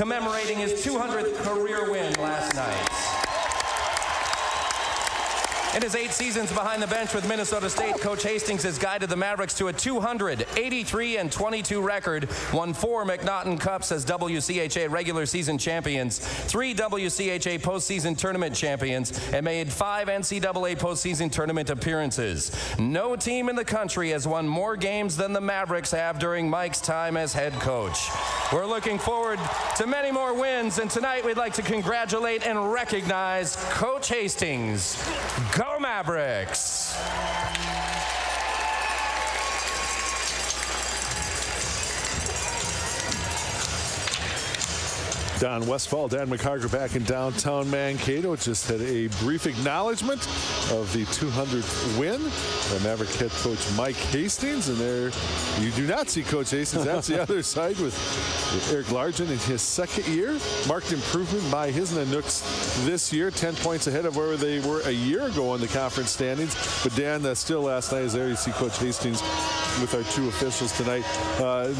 commemorating his 200th career win last night. In his 8 seasons behind the bench with Minnesota State, Coach Hastings has guided the Mavericks to a 283-22 record, won 4 McNaughton Cups as WCHA regular season champions, 3 WCHA postseason tournament champions, and made 5 NCAA postseason tournament appearances. No team in the country has won more games than the Mavericks have during Mike's time as head coach. We're looking forward to many more wins, and tonight we'd like to congratulate and recognize Coach Hastings. Go Mavericks! Don Westfall, Dan McCarger back in downtown Mankato. Just had a brief acknowledgement of the 200th win by Maverick head coach Mike Hastings. And there you do not see Coach Hastings. That's the other side with Eric Largent in his second year. Marked improvement by his Nanooks this year. 10 points ahead of where they were a year ago in the conference standings. But Dan, still last night is there. You see Coach Hastings with our 2 officials tonight.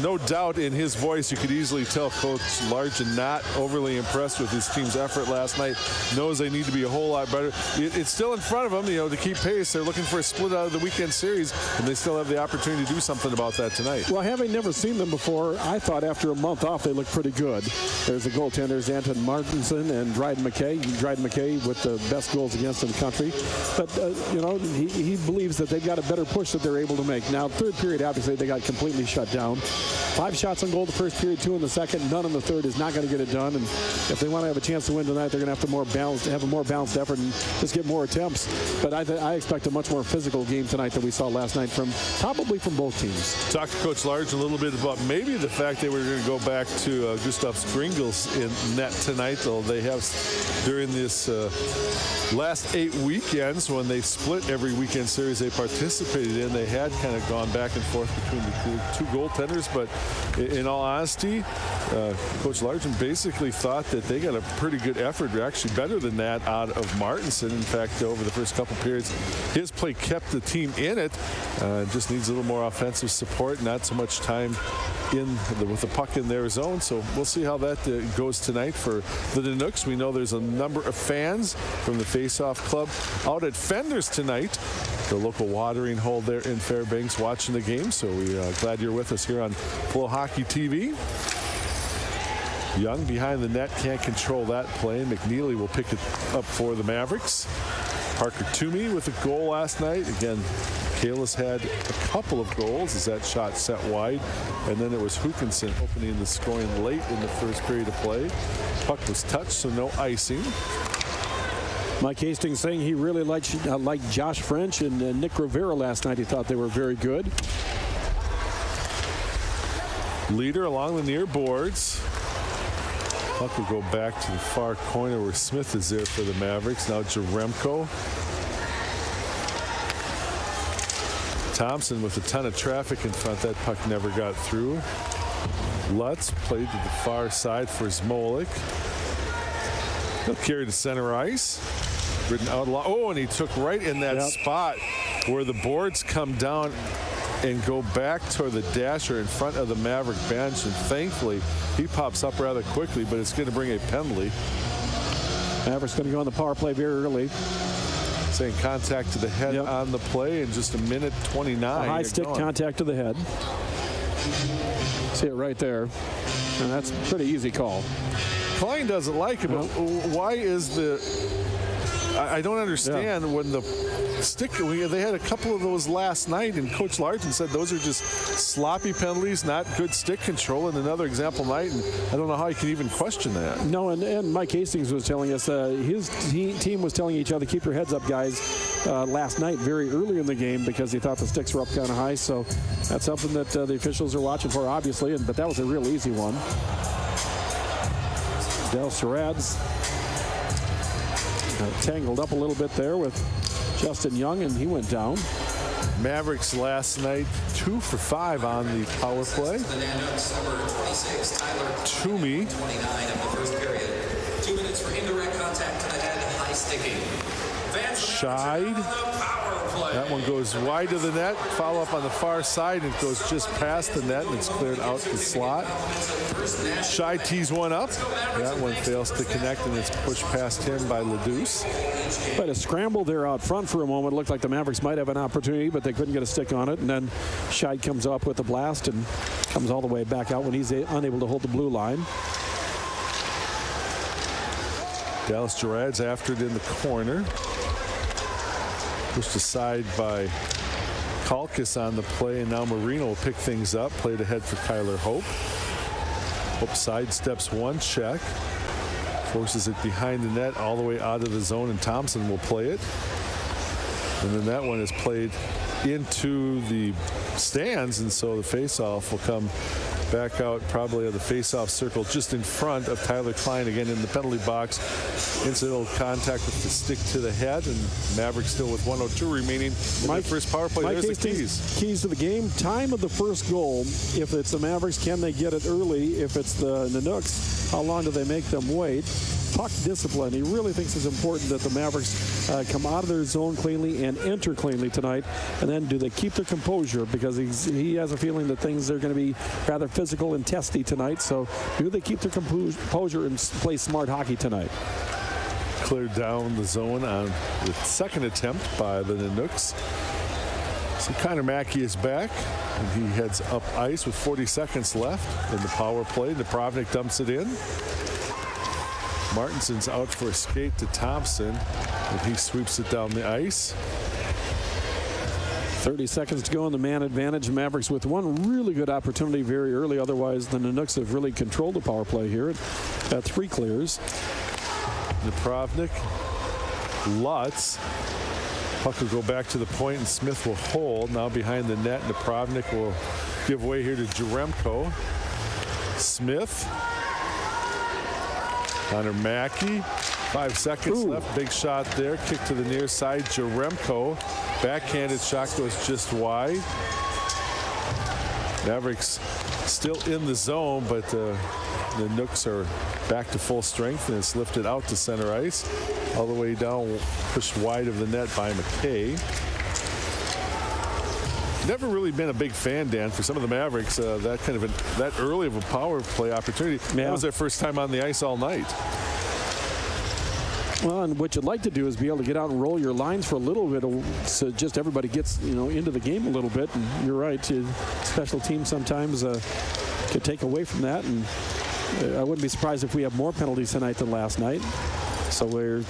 No doubt in his voice you could easily tell Coach Largent not overly impressed with his team's effort last night. Knows they need to be a whole lot better. It's still in front of them, to keep pace. They're looking for a split out of the weekend series, and they still have the opportunity to do something about that tonight. Well, having never seen them before, I thought after a month off they looked pretty good. There's the goaltenders, Anton Martinson and Dryden McKay. Dryden McKay with the best goals against in the country. But, he believes that they've got a better push that they're able to make. Now, third period, obviously, they got completely shut down. 5 shots on goal the first period, 2 in the second, none in the third is not going to get it done. And if they want to have a chance to win tonight, they're going to have to have a more balanced effort and just get more attempts. But I expect a much more physical game tonight than we saw last night probably from both teams. Talked to Coach Large a little bit about maybe the fact they were going to go back to Gustav Skringles in net tonight, though they have during this last 8 weekends when they split every weekend series they participated in, they had kind of gone back and forth between the 2 goaltenders. But in all honesty, Coach Largent basically thought that they got a pretty good effort, actually better than that, out of Martinson. In fact, over the first couple periods, his play kept the team in it. Just needs a little more offensive support, not so much time with the puck in their zone. So we'll see how that goes tonight for the Nanooks. We know there's a number of fans from the Face-Off Club out at Fender's tonight, the local watering hole there in Fairbanks, watching the game. So we're glad you're with us here on Flow Hockey TV. Young behind the net, can't control that play. McNeely will pick it up for the Mavericks. Parker Toomey with a goal last night. Again, Kalis had a couple of goals as that shot set wide. And then it was Hukinson opening the scoring late in the first period of play. Puck was touched, so no icing. Mike Hastings saying he really liked Josh French and Nick Rivera last night. He thought they were very good. Leader along the near boards. Puck will go back to the far corner where Smith is there for the Mavericks. Now Jaremko. Thompson with a ton of traffic in front. That puck never got through. Lutz played to the far side for Smolik. He'll carry to center ice. Ridden out a lot. Oh, and he took right in that spot where the boards come down and go back toward the dasher in front of the Maverick bench. And thankfully, he pops up rather quickly, but it's going to bring a penalty. Maverick's going to go on the power play very early. Saying contact to the head on the play in just a minute 29. A high stick contact to the head. See it right there. And that's a pretty easy call. Klein doesn't like it, but why is I don't understand when the stick, they had a couple of those last night, and Coach Largent said those are just sloppy penalties, not good stick control, and another example night, and I don't know how you can even question that. No, and Mike Hastings was telling us, his team was telling each other, keep your heads up, guys, last night very early in the game because he thought the sticks were up kind of high, so that's something that the officials are watching for, obviously, but that was a real easy one. Del Serads tangled up a little bit there with Justin Young, and he went down. Mavericks last night 2 for 5 on the power play. Toomey. 29 of the first period. 2 minutes for indirect contact to the head, high sticking. Scheid. That one goes wide of the net. Follow up on the far side, and it goes just past the net, and it's cleared out the slot. Scheid tees one up. That one fails to connect, and it's pushed past him by Ledouce. But a scramble there out front for a moment. It looked like the Mavericks might have an opportunity, but they couldn't get a stick on it. And then Scheid comes up with a blast and comes all the way back out when he's unable to hold the blue line. Dallas Gerard's after it in the corner. Pushed aside by Kalkis on the play, and now Marino will pick things up. Played ahead for Kyler Hope. Hope sidesteps one check. Forces it behind the net all the way out of the zone, and Thompson will play it. And then that one is played into the stands, and so the faceoff will come back out probably of the faceoff circle just in front of Tyler Klein again in the penalty box. Incidental contact with the stick to the head, and Mavericks still with 1:02 remaining in their first power play. There's the keys. Keys to the game. Time of the first goal. If it's the Mavericks, can they get it early? If it's the Nanooks, how long do they make them wait? Puck discipline. He really thinks it's important that the Mavericks come out of their zone cleanly and enter cleanly tonight. And then do they keep their composure? Because he has a feeling that things are going to be rather physical and testy tonight. So do they keep their composure and play smart hockey tonight? Cleared down the zone on the second attempt by the Nanooks. So Connor Mackey is back, and he heads up ice with 40 seconds left in the power play. Napravnik dumps it in. Martinson's out for a skate to Thompson, and he sweeps it down the ice. 30 seconds to go in the man advantage. Mavericks with one really good opportunity very early. Otherwise, the Nanooks have really controlled the power play here. 3 clears. Napravnik, Lutz. Puck will go back to the point, and Smith will hold. Now behind the net, Napravnik will give way here to Jaremko. Smith. Connor Mackey. 5 seconds left. Big shot there. Kick to the near side. Jaremko. Backhanded shot goes just wide. Mavericks still in the zone, but the Nooks are back to full strength, and it's lifted out to center ice. All the way down, pushed wide of the net by McKay. Never really been a big fan, Dan, for some of the Mavericks. That early of a power play opportunity. Yeah. That was their first time on the ice all night. Well, and what you'd like to do is be able to get out and roll your lines for a little bit, so just everybody gets into the game a little bit. And you're right, special teams sometimes could take away from that. And I wouldn't be surprised if we have more penalties tonight than last night. So we're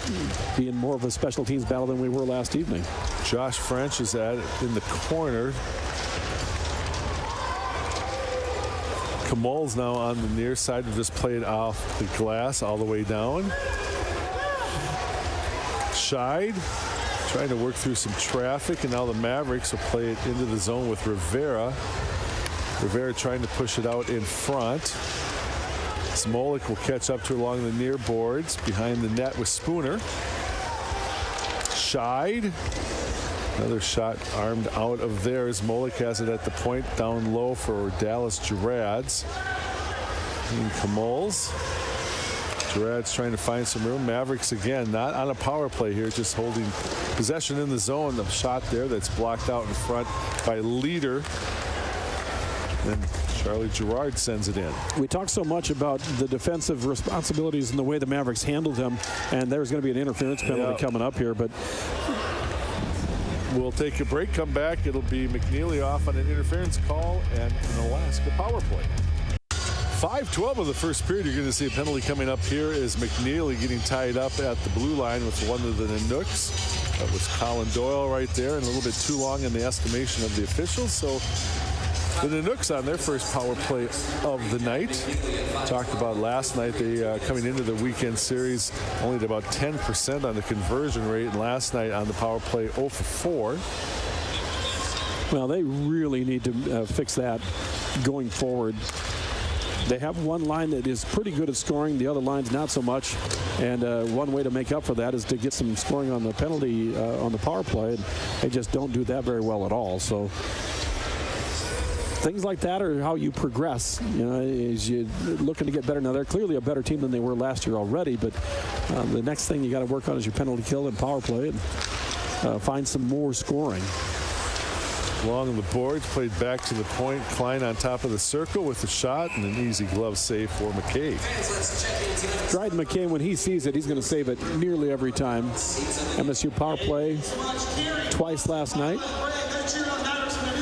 being more of a special teams battle than we were last evening. Josh French is at it in the corner. Kamal's now on the near side to just play it off the glass all the way down. Scheid trying to work through some traffic, and now the Mavericks will play it into the zone with Rivera. Rivera trying to push it out in front. Smolik will catch up to along the near boards behind the net with Spooner. Scheid. Another shot armed out of there as Molik has it at the point down low for Dallas Gerards. And Kamal's. Gerard's trying to find some room. Mavericks again not on a power play here, just holding possession in the zone. The shot there that's blocked out in front by Leader. Then Charlie Gerard sends it in. We talked so much about the defensive responsibilities and the way the Mavericks handled them, and there's going to be an interference penalty coming up here. But we'll take a break, come back. It'll be McNeely off on an interference call and an Alaska power play. 5:12 of the first period. You're going to see a penalty coming up here as McNeely getting tied up at the blue line with one of the Nanooks. That was Colin Doyle right there, and a little bit too long in the estimation of the officials. So the Nanooks on their first power play of the night. Talked about last night, they coming into the weekend series only at about 10% on the conversion rate, and last night on the power play 0 for 4. Well, they really need to fix that going forward. They have one line that is pretty good at scoring. The other line's not so much. And one way to make up for that is to get some scoring on the penalty on the power play. And they just don't do that very well at all. So things like that are how you progress, as you're looking to get better. Now, they're clearly a better team than they were last year already, but the next thing you got to work on is your penalty kill and power play and find some more scoring. Along the boards, played back to the point. Klein on top of the circle with the shot and an easy glove save for McKay. Dryden McKay, when he sees it, he's going to save it nearly every time. MSU power play twice last night.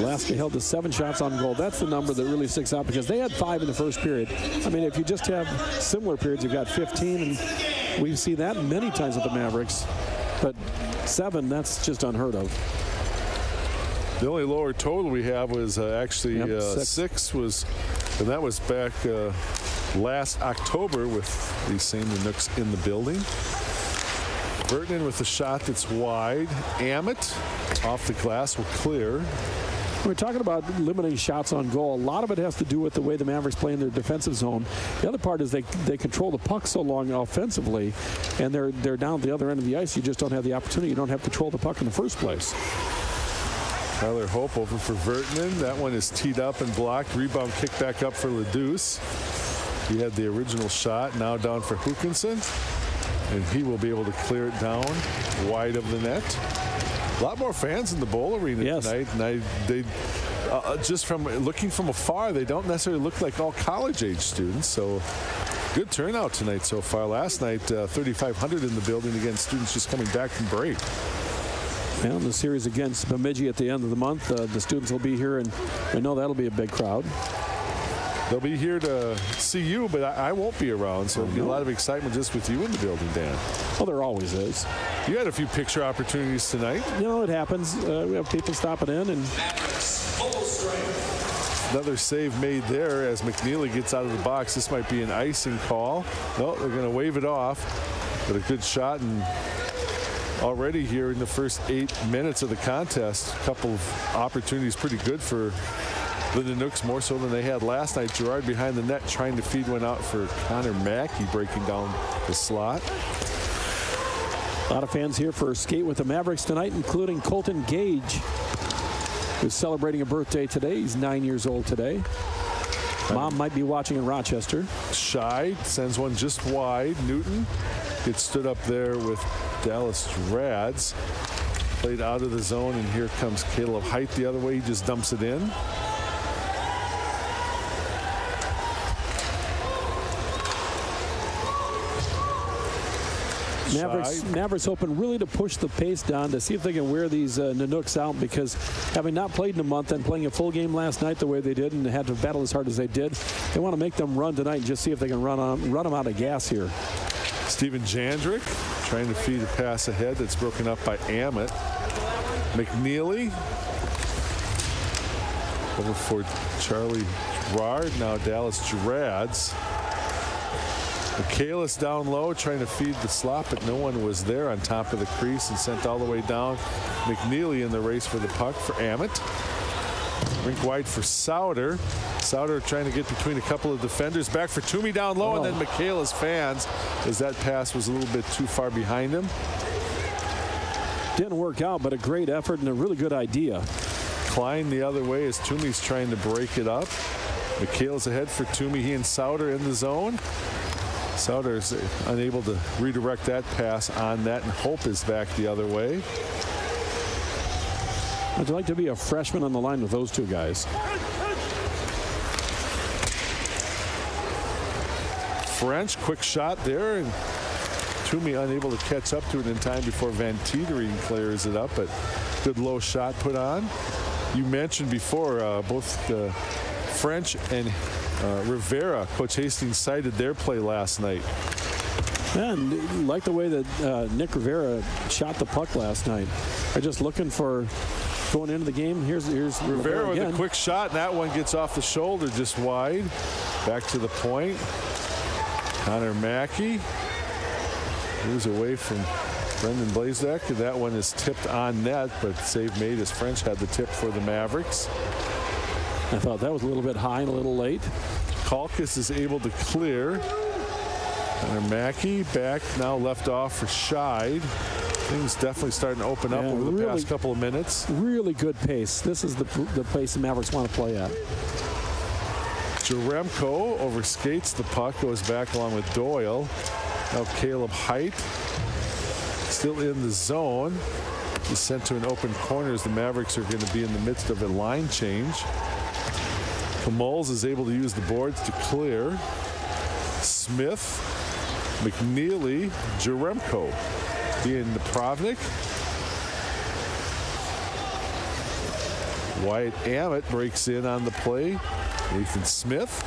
Alaska held to 7 shots on goal. That's the number that really sticks out because they had 5 in the first period. I mean, if you just have similar periods, you've got 15, and we see that many times with the Mavericks. But 7, that's just unheard of. The only lower total we have was actually 6 was, and that was back last October with these same Canucks in the building. Burton with a shot that's wide. Ammett off the glass will clear. We're talking about limiting shots on goal. A lot of it has to do with the way the Mavericks play in their defensive zone. The other part is they control the puck so long offensively, and they're down at the other end of the ice. You just don't have the opportunity. You don't have control of the puck in the first place. Tyler Hope over for Vertinen. That one is teed up and blocked. Rebound kicked back up for Ledus. He had the original shot. Now down for Hookinson. And he will be able to clear it down wide of the net. A lot more fans in the Bowl Arena tonight. And they just from looking from afar, they don't necessarily look like all college-age students. So good turnout tonight so far. Last night, 3,500 in the building against students just coming back from break. And the series against Bemidji at the end of the month, the students will be here, and I know that'll be a big crowd. They'll be here to see you, but I won't be around, so there'll be a lot of excitement just with you in the building, Dan. Well, there always is. You had a few picture opportunities tonight. It happens. We have people stopping in, and another save made there as McNeely gets out of the box. This might be an icing call. No, they're going to wave it off, but a good shot. And already here in the first 8 minutes of the contest, a couple of opportunities pretty good for the Canucks, more so than they had last night. Gerard behind the net trying to feed one out for Connor Mackey, breaking down the slot. A lot of fans here for Skate with the Mavericks tonight, including Colton Gage, who's celebrating a birthday today. He's 9 years old today. Mom might be watching in Rochester. Scheid sends one just wide. Newton gets stood up there with Dallas Rads. Played out of the zone, and here comes Caleb Height the other way. He just dumps it in. Mavericks hoping really to push the pace down to see if they can wear these Canucks out, because having not played in a month and playing a full game last night the way they did and had to battle as hard as they did, they want to make them run tonight and just see if they can run them out of gas here. Steven Jandrick trying to feed a pass ahead that's broken up by Ammett. McNeely over for Charlie Gerard. Now Dallas Gerads. Michaelis down low trying to feed the slot, but no one was there on top of the crease and sent all the way down. McNeely in the race for the puck for Ammett. Rink wide for Souter. Souter trying to get between a couple of defenders. Back for Toomey down low, and then Michaelis fans as that pass was a little bit too far behind him. Didn't work out, but a great effort and a really good idea. Klein the other way as Toomey's trying to break it up. Michaelis ahead for Toomey. He and Souter in the zone. Souter is unable to redirect that pass on that, and Hope is back the other way. I'd like to be a freshman on the line with those two guys. French, quick shot there, and Toomey unable to catch up to it in time before Van Teetering clears it up, but good low shot put on. You mentioned before both French and Rivera, Coach Hastings cited their play last night. And like the way that Nick Rivera shot the puck last night. They're just looking for going into the game. Here's Rivera with a quick shot, and that one gets off the shoulder just wide. Back to the point. Connor Mackey moves away from Brendan Blazek, and that one is tipped on net, but save made as French had the tip for the Mavericks. I thought that was a little bit high and a little late. Kalkis is able to clear. Connor Mackey back, now left off for Scheid. Things definitely starting to open up over the past couple of minutes. Really good pace. This is the pace the Mavericks want to play at. Jaremko overskates the puck, goes back along with Doyle. Now Caleb Height still in the zone. He's sent to an open corner as the Mavericks are going to be in the midst of a line change. Kamols is able to use the boards to clear. Smith, McNeely, Jaremko being Napravnik. Wyatt Ammett breaks in on the play. Nathan Smith.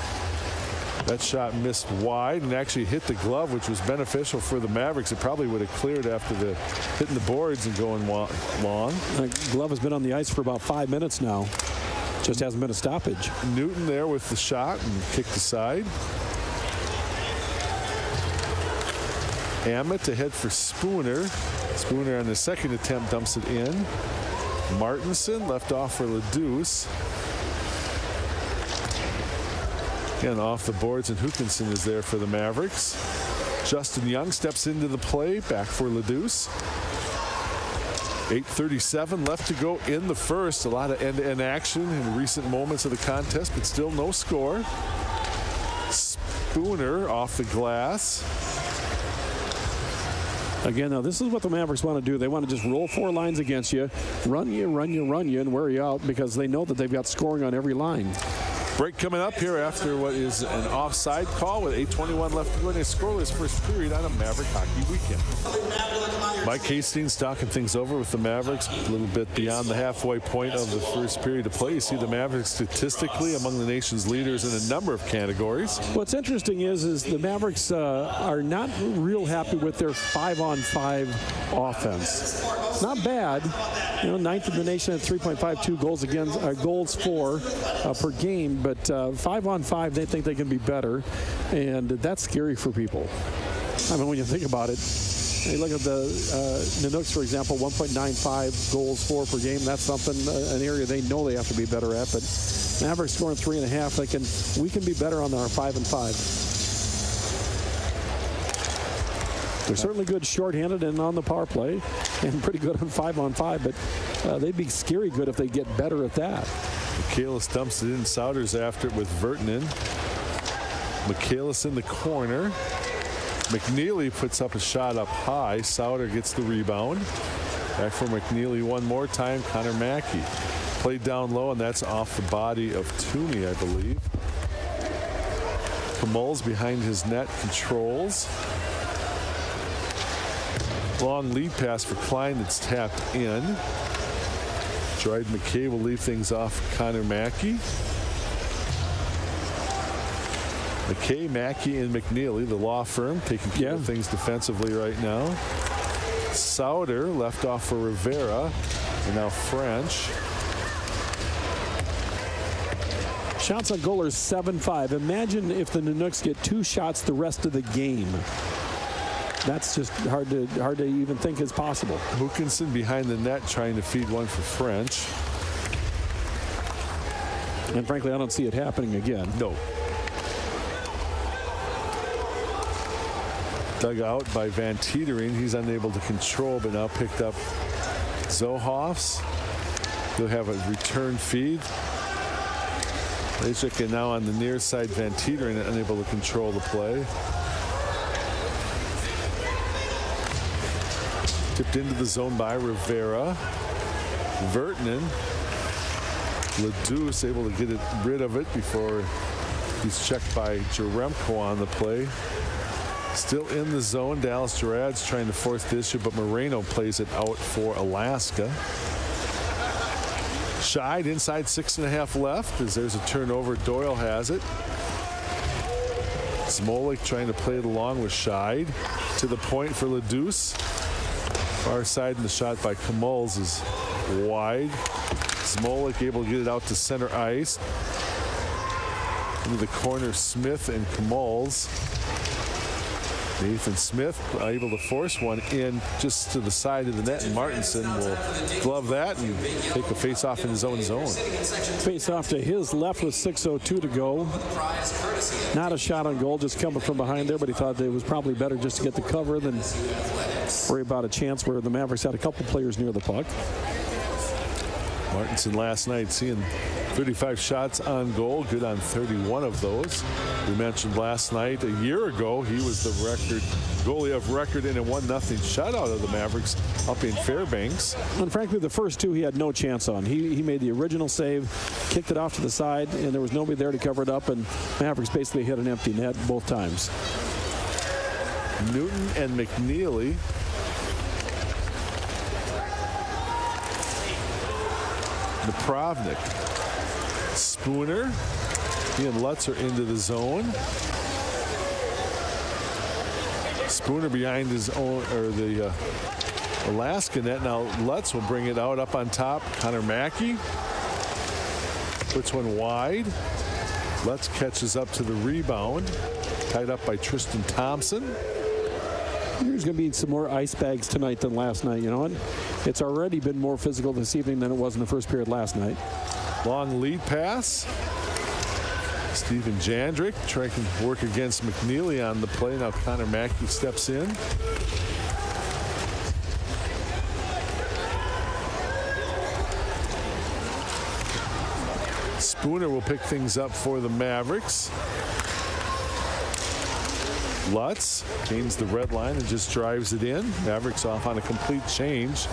That shot missed wide and actually hit the glove, which was beneficial for the Mavericks. It probably would have cleared after hitting the boards and going long. The glove has been on the ice for about 5 minutes now. Just hasn't been a stoppage. Newton there with the shot and kicked aside. Ammett to head for Spooner. Spooner on the second attempt dumps it in. Martinson left off for Ledouce. And off the boards, and Hookinson is there for the Mavericks. Justin Young steps into the play, back for Ledouce. 8:37 left to go in the first. A lot of end-to-end action in recent moments of the contest, but still no score. Spooner off the glass. Again, now this is what the Mavericks want to do. They want to just roll 4 lines against you, run you, and wear you out because they know that they've got scoring on every line. Break coming up here after what is an offside call with 8:21 left to go in a scoreless first period on a Maverick hockey weekend. Mike Hastings talking things over with the Mavericks a little bit beyond the halfway point of the first period of play. You see the Mavericks statistically among the nation's leaders in a number of categories. What's interesting is the Mavericks are not real happy with their 5-on-5 offense. Not bad. You know, 9th in the nation at 3.52 goals for per game, but 5-on-5 they think they can be better, and that's scary for people. I mean, when you think about it, you look at the Canucks, for example, 1.95 goals for per game. That's something, an area they know they have to be better at. But Mavericks scoring 3.5. We can be better on our 5-on-5. They're certainly good shorthanded and on the power play, and pretty good on 5-on-5. But they'd be scary good if they get better at that. Michaelis dumps it in. Souders after it with Vertanen. Michaelis in the corner. McNeely puts up a shot up high. Souder gets the rebound. Back for McNeely one more time. Connor Mackey played down low, and that's off the body of Toomey, I believe. Kamols behind his net controls. Long lead pass for Klein that's tapped in. Dryden McKay will leave things off Connor Mackey. McKay, Mackey, and McNeely, the law firm, taking care of things defensively right now. Souder left off for Rivera, and now French. Shots on goal are 7-5. Imagine if the Canucks get 2 shots the rest of the game. That's just hard to even think is possible. Hookinson behind the net trying to feed one for French. And frankly, I don't see it happening again. No. Dug out by Van Teetering. He's unable to control, but now picked up Zohoffs. He'll have a return feed. Lejczyk now on the near side. Van Teetering unable to control the play. Tipped into the zone by Rivera. Vertanen. Ledouce able to get rid of it before he's checked by Jaremko on the play. Still in the zone. Dallas Gerard's trying to force the issue, but Moreno plays it out for Alaska. Scheid inside 6.5 left as there's a turnover. Doyle has it. Smolik trying to play it along with Scheid. To the point for Ledouce. Far side, and the shot by Kamols is wide. Smolik able to get it out to center ice. Into the corner, Smith and Kamols. Nathan Smith able to force one in just to the side of the net, and Martinson will glove that and take a face-off in his own zone. Face-off to his left with 6:02 to go. Not a shot on goal, just coming from behind there, but he thought that it was probably better just to get the cover than worry about a chance where the Mavericks had a couple players near the puck. Martinson last night seeing 35 shots on goal, good on 31 of those. We mentioned last night, a year ago, he was the goalie of record in a 1-0 shutout of the Mavericks up in Fairbanks. And frankly, the first two he had no chance on. He made the original save, kicked it off to the side, and there was nobody there to cover it up, and Mavericks basically hit an empty net both times. Newton and McNeely. Napravnik. Spooner. He and Lutz are into the zone. Spooner behind his own, or the Alaska net. Now Lutz will bring it out up on top. Connor Mackey puts one wide. Lutz catches up to the rebound. Tied up by Tristan Thompson. There's going to be some more ice bags tonight than last night. You know what? It's already been more physical this evening than it was in the first period last night. Long lead pass. Steven Jandrick trying to work against McNeely on the play. Now Connor Mackey steps in. Spooner will pick things up for the Mavericks. Lutz gains the red line and just drives it in. Mavericks off on a complete change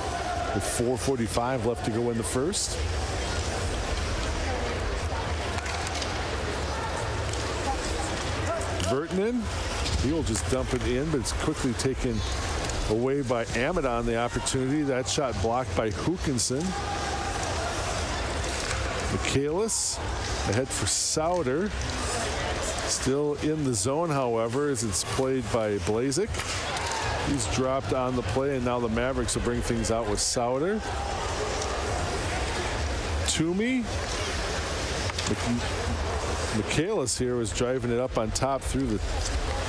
with 4:45 left to go in the first. Vertanen, he will just dump it in, but it's quickly taken away by Amit on the opportunity. That shot blocked by Hookinson. Michaelis ahead for Sauter. Still in the zone, however, as it's played by Blazik. He's dropped on the play, and now the Mavericks will bring things out with Sauter. Toomey. Michaelis here was driving it up on top through the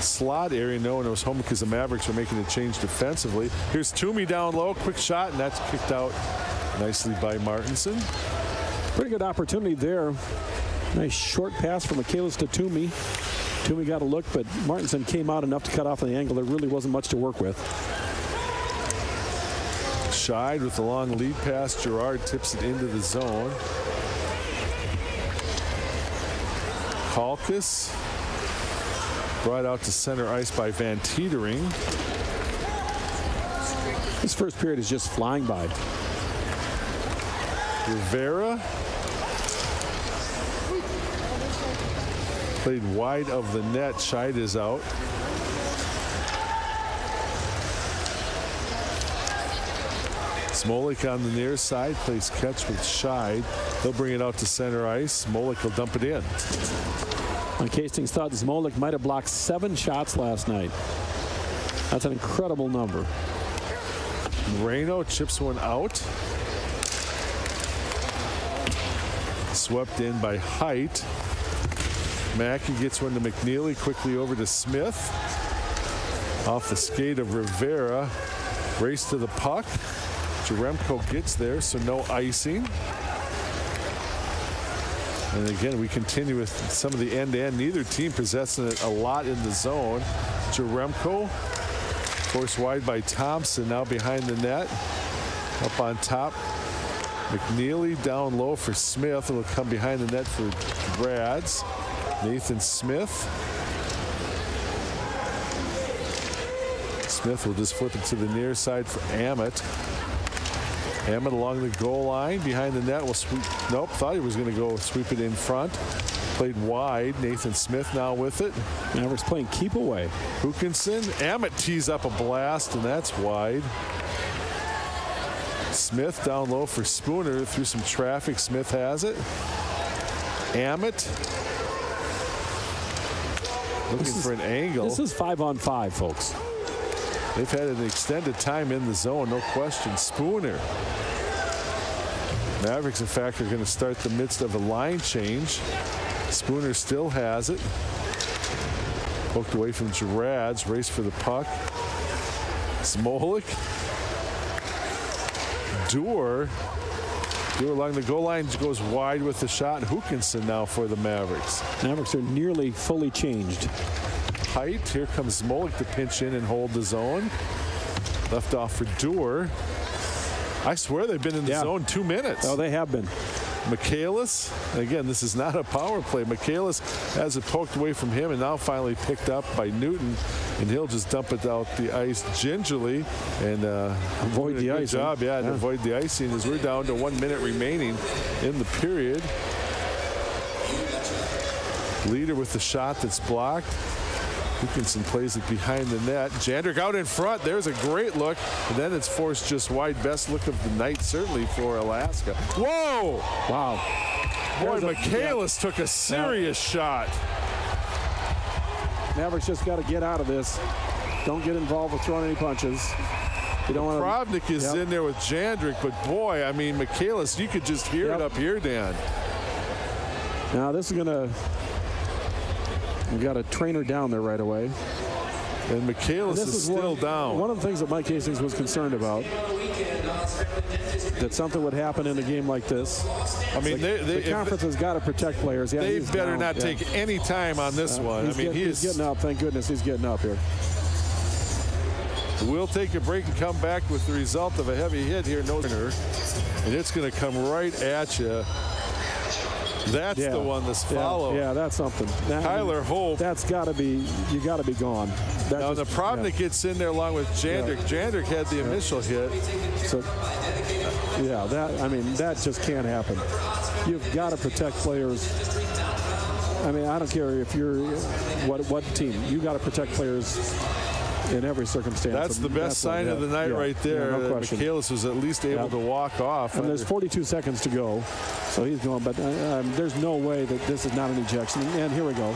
slot area. No one was home because the Mavericks were making a change defensively. Here's Toomey down low, quick shot, and that's kicked out nicely by Martinson. Pretty good opportunity there. Nice short pass from Michaelis to Toomey. Toomey got a look, but Martinson came out enough to cut off the angle. There really wasn't much to work with. Scheid with the long lead pass. Gerard tips it into the zone. Kalkas brought out to center ice by Van Teetering. This first period is just flying by. Rivera played wide of the net. Scheid is out. Smolik on the near side plays catch with Scheid. They'll bring it out to center ice. Smolik will dump it in. Mike Hastings thought Smolik might have blocked 7 shots last night. That's an incredible number. Moreno chips one out. Swept in by Height. Mackey gets one to McNeely, quickly over to Smith. Off the skate of Rivera. Race to the puck. Jaremko gets there, so no icing. And again, we continue with some of the end-to-end. Neither team possessing it a lot in the zone. Jaremko forced wide by Thompson, now behind the net. Up on top. McNeely down low for Smith. It'll come behind the net for Brads. Nathan Smith. Smith will just flip it to the near side for Amit. Hammond along the goal line behind the net will sweep. Nope, thought he was going to go sweep it in front. Played wide. Nathan Smith now with it. Mavericks playing keep away. Hookinson. Amit tees up a blast, and that's wide. Smith down low for Spooner through some traffic. Smith has it. Amit looking for an angle. This is 5-on-5, folks. They've had an extended time in the zone, no question. Spooner. Mavericks, in fact, are going to start the midst of a line change. Spooner still has it. Poked away from Gerads. Race for the puck. Smolik. Dewar along the goal line goes wide with the shot. Hookinson now for the Mavericks. Mavericks are nearly fully changed. Height. Here comes Smolik to pinch in and hold the zone. Left off for Doer. I swear they've been in the zone 2 minutes. Oh, they have been. Michaelis, again, this is not a power play. Michaelis has it poked away from him and now finally picked up by Newton, and he'll just dump it out the ice gingerly and avoid the icing. Good job, to avoid the icing as we're down to 1 minute remaining in the period. Leader with the shot that's blocked. Dickinson plays it behind the net. Jandrick out in front. There's a great look. And then it's forced just wide. Best look of the night, certainly for Alaska. Whoa! Wow. Boy, Michaelis took a serious shot. Mavericks just got to get out of this. Don't get involved with throwing any punches. You don't want to. Kravnik is in there with Jandrick, but boy, I mean, Michaelis, you could just hear it up here, Dan. Now this is going to. We've got a trainer down there right away. And Michaelis is still down. One of the things that Mike Hastings was concerned about, that something would happen in a game like this. I mean, the conference has got to protect players. They better not take any time on this one. I mean, he's getting up. Thank goodness he's getting up here. We'll take a break and come back with the result of a heavy hit here. And it's going to come right at you. That's the one that's followed. Yeah, that's something. Tyler Hope. That's got to be, you got to be gone. Now the Napravnik gets in there along with Jandrick. Jandrick had the initial hit. So, that just can't happen. You've got to protect players. I mean, I don't care if you're what team. You got to protect players in every circumstance. That's the best sign of the night right there. No question. Michaelis was at least able to walk off. And there's 42 seconds to go. So he's going, but there's no way that this is not an ejection. And here we go.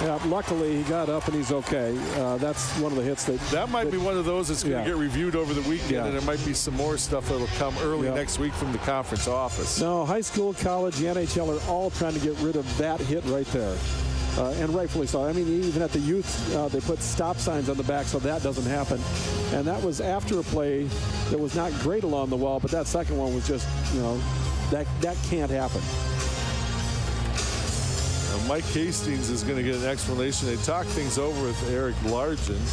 Yeah, luckily he got up and he's okay. That's one of the hits that might be one of those that's going to get reviewed over the weekend, and there might be some more stuff that'll come early next week from the conference office. No, high school, college, the NHL are all trying to get rid of that hit right there. And rightfully so. I mean, even at the youth, they put stop signs on the back so that doesn't happen. And that was after a play that was not great along the wall, but that second one was just, that can't happen. Now Mike Hastings is going to get an explanation. They talked things over with Eric Largen.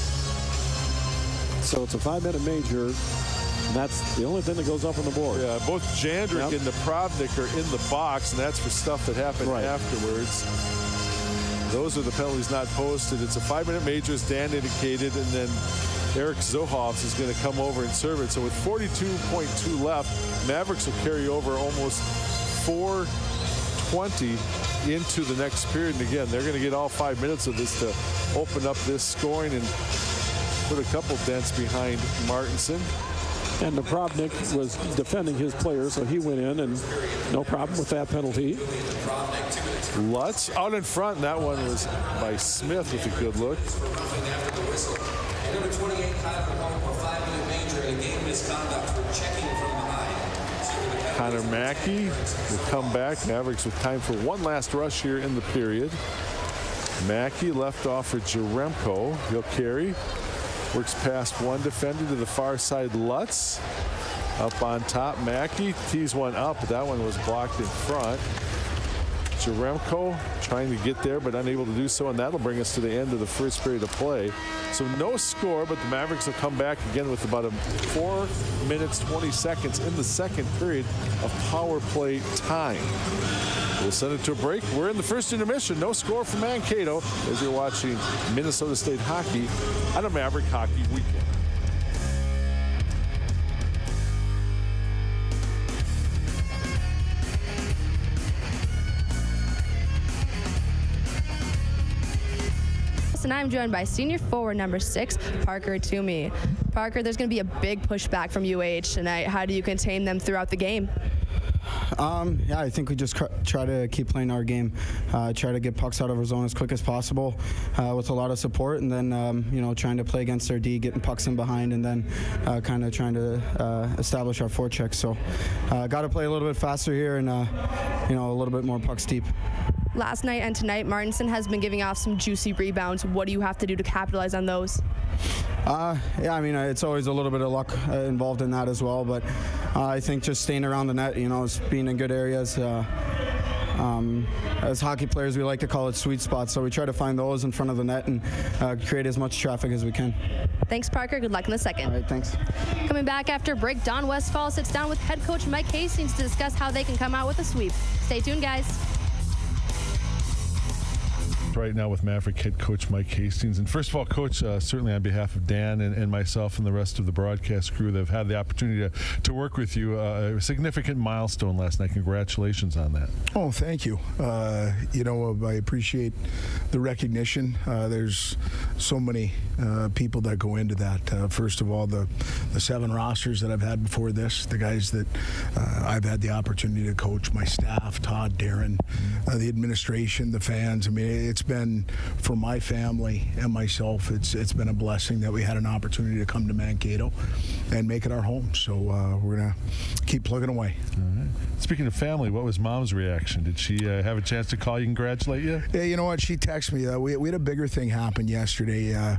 So it's a 5-minute major. And that's the only thing that goes up on the board. Yeah, both Jandrick and Napravnik are in the box, and that's for stuff that happened afterwards. Those are the penalties not posted. It's a 5-minute major, as Dan indicated, and then Eric Zohoffs is going to come over and serve it. So with 42.2 left, Mavericks will carry over almost 4:20 into the next period. And again, they're going to get all 5 minutes of this to open up this scoring and put a couple dents behind Martinson. And Napravnik was defending his player, so he went in, and no problem with that penalty. Lutz out in front, and that one was by Smith with a good look. Number 28, a 5-minute major and a game misconduct for checking from behind. Connor Mackey will come back. Mavericks with time for one last rush here in the period. Mackey left off for Jaremko. He'll carry. Works past one defender to the far side. Lutz up on top. Mackey tees one up, but that one was blocked in front. Jaremko trying to get there, but unable to do so, and that'll bring us to the end of the first period of play. So no score, but the Mavericks will come back again with about 4 minutes, 20 seconds in the second period of power play time. We'll send it to a break. We're in the first intermission. No score from Mankato as you're watching Minnesota State hockey on a Maverick Hockey Weekend. And I'm joined by senior forward number 6, Parker Toomey. Parker, there's going to be a big pushback from UH tonight. How do you contain them throughout the game? Yeah, I think we just try to keep playing our game, try to get pucks out of our zone as quick as possible with a lot of support, and then trying to play against their D, getting pucks in behind, and then kind of trying to establish our forecheck. So got to play a little bit faster here and a little bit more pucks deep. Last night and tonight, Martinson has been giving off some juicy rebounds. What do you have to do to capitalize on those? Yeah, I mean, it's always a little bit of luck involved in that as well, but I think just staying around the net, being in good areas, As hockey players, we like to call it sweet spots. So we try to find those in front of the net and create as much traffic as we can. Thanks, Parker. Good luck in the second. All right, thanks. Coming back after break, Don Westfall sits down with head coach Mike Hastings to discuss how they can come out with a sweep. Stay tuned, guys. Right now with Maverick head coach Mike Hastings. And first of all, Coach, certainly on behalf of Dan and myself and the rest of the broadcast crew that have had the opportunity to work with you, a significant milestone last night. Congratulations on that. Oh, thank you. I appreciate the recognition. There's so many people that go into that. First of all, the 7 rosters that I've had before this, the guys that I've had the opportunity to coach, my staff, Todd, Darren, the administration, the fans. I mean, it's been, for my family and myself, it's been a blessing that we had an opportunity to come to Mankato and make it our home. So we're going to keep plugging away. All right. Speaking of family, what was Mom's reaction? Did she have a chance to call you and congratulate you? Yeah, you know what? She texted me. We had a bigger thing happen yesterday.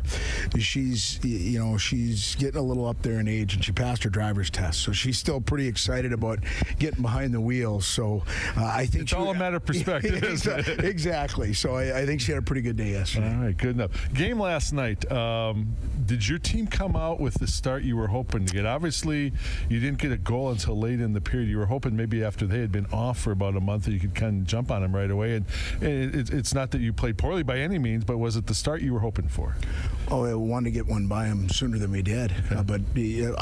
She's getting a little up there in age, and she passed her driver's test. So she's still pretty excited about getting behind the wheel. So I think it's all a matter of perspective, isn't it? Exactly. So I think she had a pretty good day yesterday. All right, good enough. Game last night. Did your team come out with the start you were hoping to get? Obviously, you didn't get a goal until late in the period. You were hoping maybe after they had been off for about a month that you could kind of jump on them right away. And it's not that you played poorly by any means, but was it the start you were hoping for? Oh, I wanted to get one by them sooner than we did. Okay. But you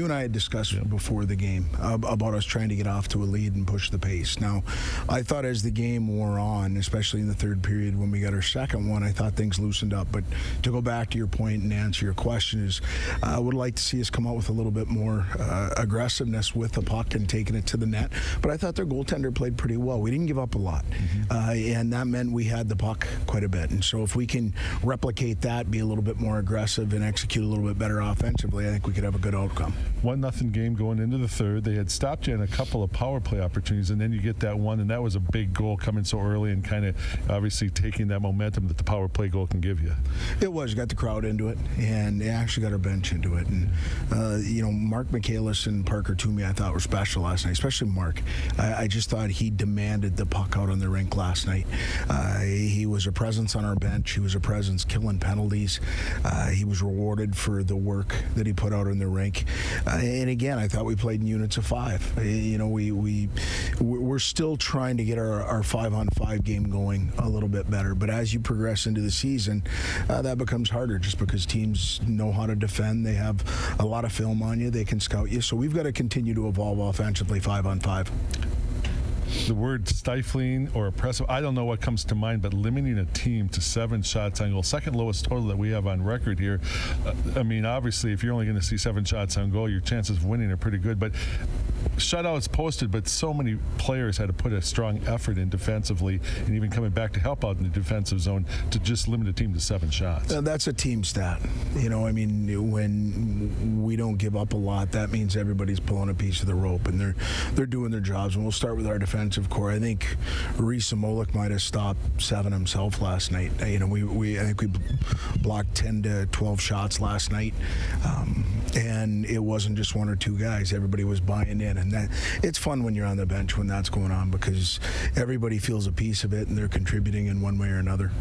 and I had discussed before the game about us trying to get off to a lead and push the pace. Now, I thought as the game wore on, especially in the third period when we got our second one, I thought things loosened up. But to go back to your point and answer your question is, I would like to see us come out with a little bit more aggressiveness with the puck and taking it to the net. But I thought their goaltender played pretty well. We didn't give up a lot. And that meant we had the puck quite a bit. And so if we can replicate that, be a little bit more aggressive and execute a little bit better offensively, I think we could have a good outcome. 1-0 game going into the third. They had stopped you in a couple of power play opportunities, and then you get that one, and that was a big goal coming so early and kind of obviously taking that momentum that the power play goal can give you. It was. Got the crowd into it, and they actually got our bench into it. And, Mark Michaelis and Parker Toomey, I thought were special last night, especially Mark. I just thought he demanded the puck out on the rink last night. He was a presence on our bench. He was a presence killing penalties. He was rewarded for the work that he put out on the rink. And again, I thought we played in units of 5. We're still trying to get our 5-on-5 game going a little bit better. But as you progress into the season, that becomes harder just because teams know how to defend. They have a lot of film on you. They can scout you. So we've got to continue to evolve offensively 5-on-5. The word stifling or oppressive, I don't know what comes to mind, but limiting a team to 7 shots on goal, second lowest total that we have on record here. Obviously, if you're only going to see 7 shots on goal, your chances of winning are pretty good. But shutouts posted, but so many players had to put a strong effort in defensively and even coming back to help out in the defensive zone to just limit a team to 7 shots. That's a team stat. When we don't give up a lot, that means everybody's pulling a piece of the rope and they're doing their jobs. And we'll start with our defensive core. I think Reese Molik might have stopped 7 himself last night. I think we blocked 10 to 12 shots last night, and it wasn't just 1 or 2 guys. Everybody was buying in, and it's fun when you're on the bench when that's going on because everybody feels a piece of it and they're contributing in one way or another.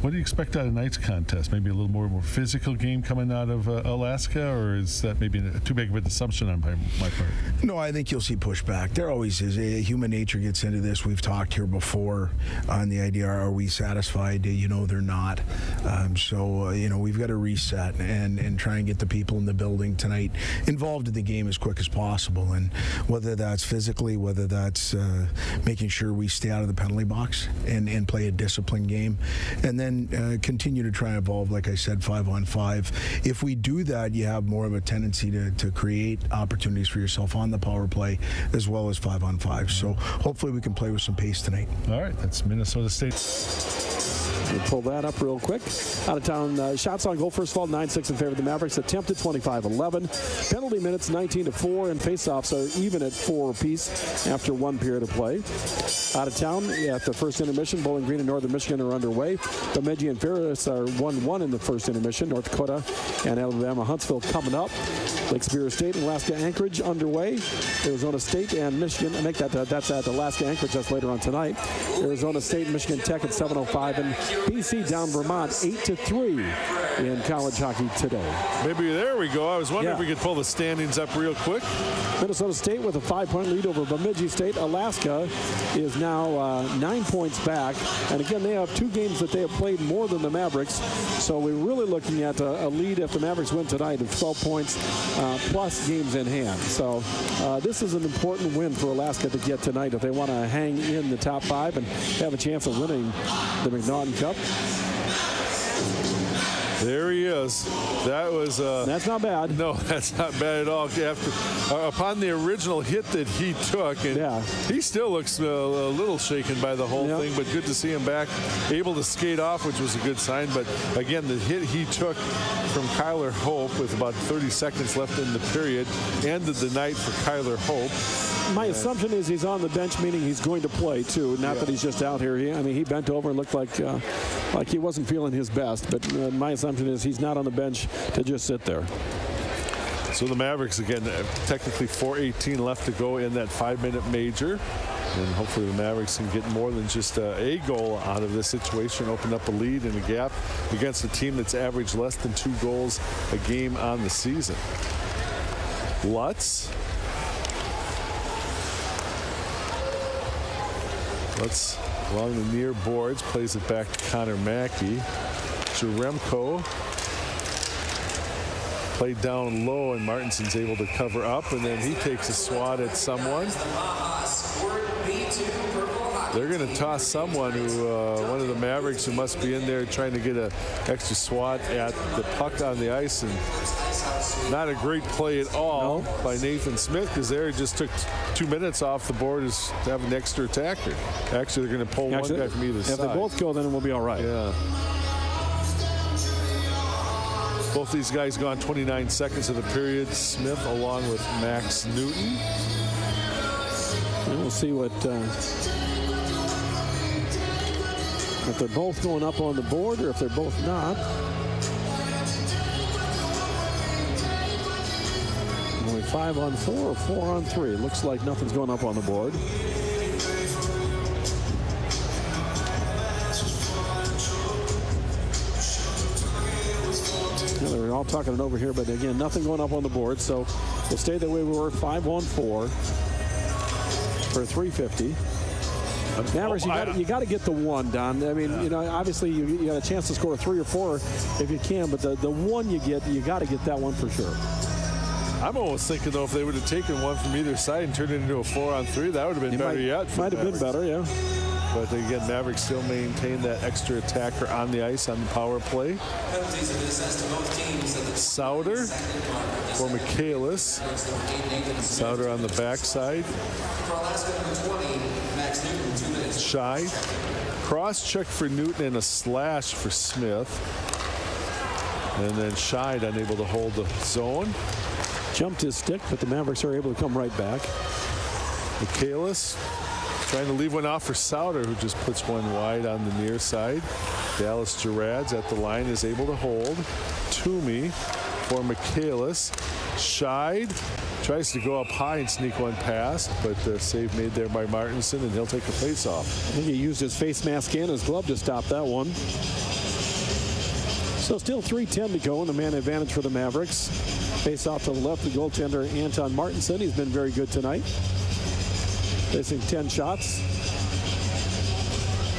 What do you expect out of tonight's contest? Maybe a little more physical game coming out of Alaska, or is that maybe too big of an assumption on my part? No, I think you'll see pushback. There always is. Human nature gets into this. We've talked here before on the idea, are we satisfied? They're not. We've got to reset and try and get the people in the building tonight involved in the game as quick as possible. And whether that's physically, whether that's making sure we stay out of the penalty box and play a disciplined game. And then continue to try and evolve, like I said, 5-on-5. If we do that, you have more of a tendency to create opportunities for yourself on the power play as well as 5-on-5. So hopefully we can play with some pace tonight. All right, that's Minnesota State. We'll pull that up real quick. Out of town shots on goal. First of all, 9-6 in favor of the Mavericks. Attempted 25-11. Penalty minutes 19-4, and faceoffs are even at 4 apiece after 1 period of play. Out of town at the first intermission, Bowling Green and Northern Michigan are underway. Bemidji and Ferris are 1-1 in the first intermission. North Dakota and Alabama Huntsville coming up. Lake Superior State and Alaska Anchorage underway. Arizona State and Michigan. I make that's at Alaska Anchorage. That's later on tonight. Arizona State and Michigan Tech at 7:05, and BC down Vermont 8-3 in college hockey today. Maybe there we go. I was wondering if we could pull the standings up real quick. Minnesota State with a 5-point lead over Bemidji State. Alaska is now 9 points back, and again they have 2 games that they have played more than the Mavericks. So we're really looking at a lead if the Mavericks win tonight of 12 points plus games in hand. So this is an important win for Alaska to get tonight if they want to hang in the top 5 and have a chance of winning the McNaughton Cup. There he is. That was that's not bad. No, that's not bad at all. Upon the original hit that he took, and he still looks a little shaken by the whole thing, but good to see him back, able to skate off, which was a good sign. But again, the hit he took from Kyler Hope with about 30 seconds left in the period ended the night for Kyler Hope. My assumption is he's on the bench, meaning he's going to play too. Not that he's just out here. He bent over and looked like he wasn't feeling his best. But my assumption is he's not on the bench to just sit there. So the Mavericks again, technically 4:18 left to go in that 5-minute major. And hopefully the Mavericks can get more than just a goal out of this situation, open up a lead and a gap against a team that's averaged less than 2 goals a game on the season. Lutz along the near boards, plays it back to Connor Mackey. Jaremko played down low, and Martinson's able to cover up, and then he takes a swat at someone. They're going to toss someone who, one of the Mavericks who must be in there trying to get an extra swat at the puck on the ice, and not a great play at all by Nathan Smith, because there just took 2 minutes off the board to have an extra attacker. Actually, they're going to pull one guy from either side. If they both go, then we'll be all right. Yeah. Both these guys gone 29 seconds of the period. Smith along with Max Newton. And we'll see what if they're both going up on the board or if they're both not. Only 5-on-4 or 4-on-3. Looks like nothing's going up on the board. They're all talking it over here, but again, nothing going up on the board. So we'll stay the way we were, 5-on-4 for 350. Mavericks, you got to get the 1, Don. I mean, obviously you got a chance to score 3 or 4 if you can, but the 1 you got to get that one for sure. I'm almost thinking, though, if they would have taken one from either side and turned it into a 4-on-3, that would have been better yet. Might have been better, yeah. But again, Mavericks still maintain that extra attacker on the ice on the power play. Souter for Michaelis. Souter on the backside. Shy. Cross check for Newton and a slash for Smith. And then Scheid unable to hold the zone. Jumped his stick, but the Mavericks are able to come right back. Michaelis trying to leave one off for Souter, who just puts one wide on the near side. Dallas Gerads at the line is able to hold. Toomey for Michaelis. Scheid tries to go up high and sneak one past, but the save made there by Martinson, and he'll take a face-off. I think he used his face mask and his glove to stop that one. So still 3:10 to go, and the man advantage for the Mavericks. Face off to the left, the goaltender Anton Martinson. He's been very good tonight. Facing 10 shots.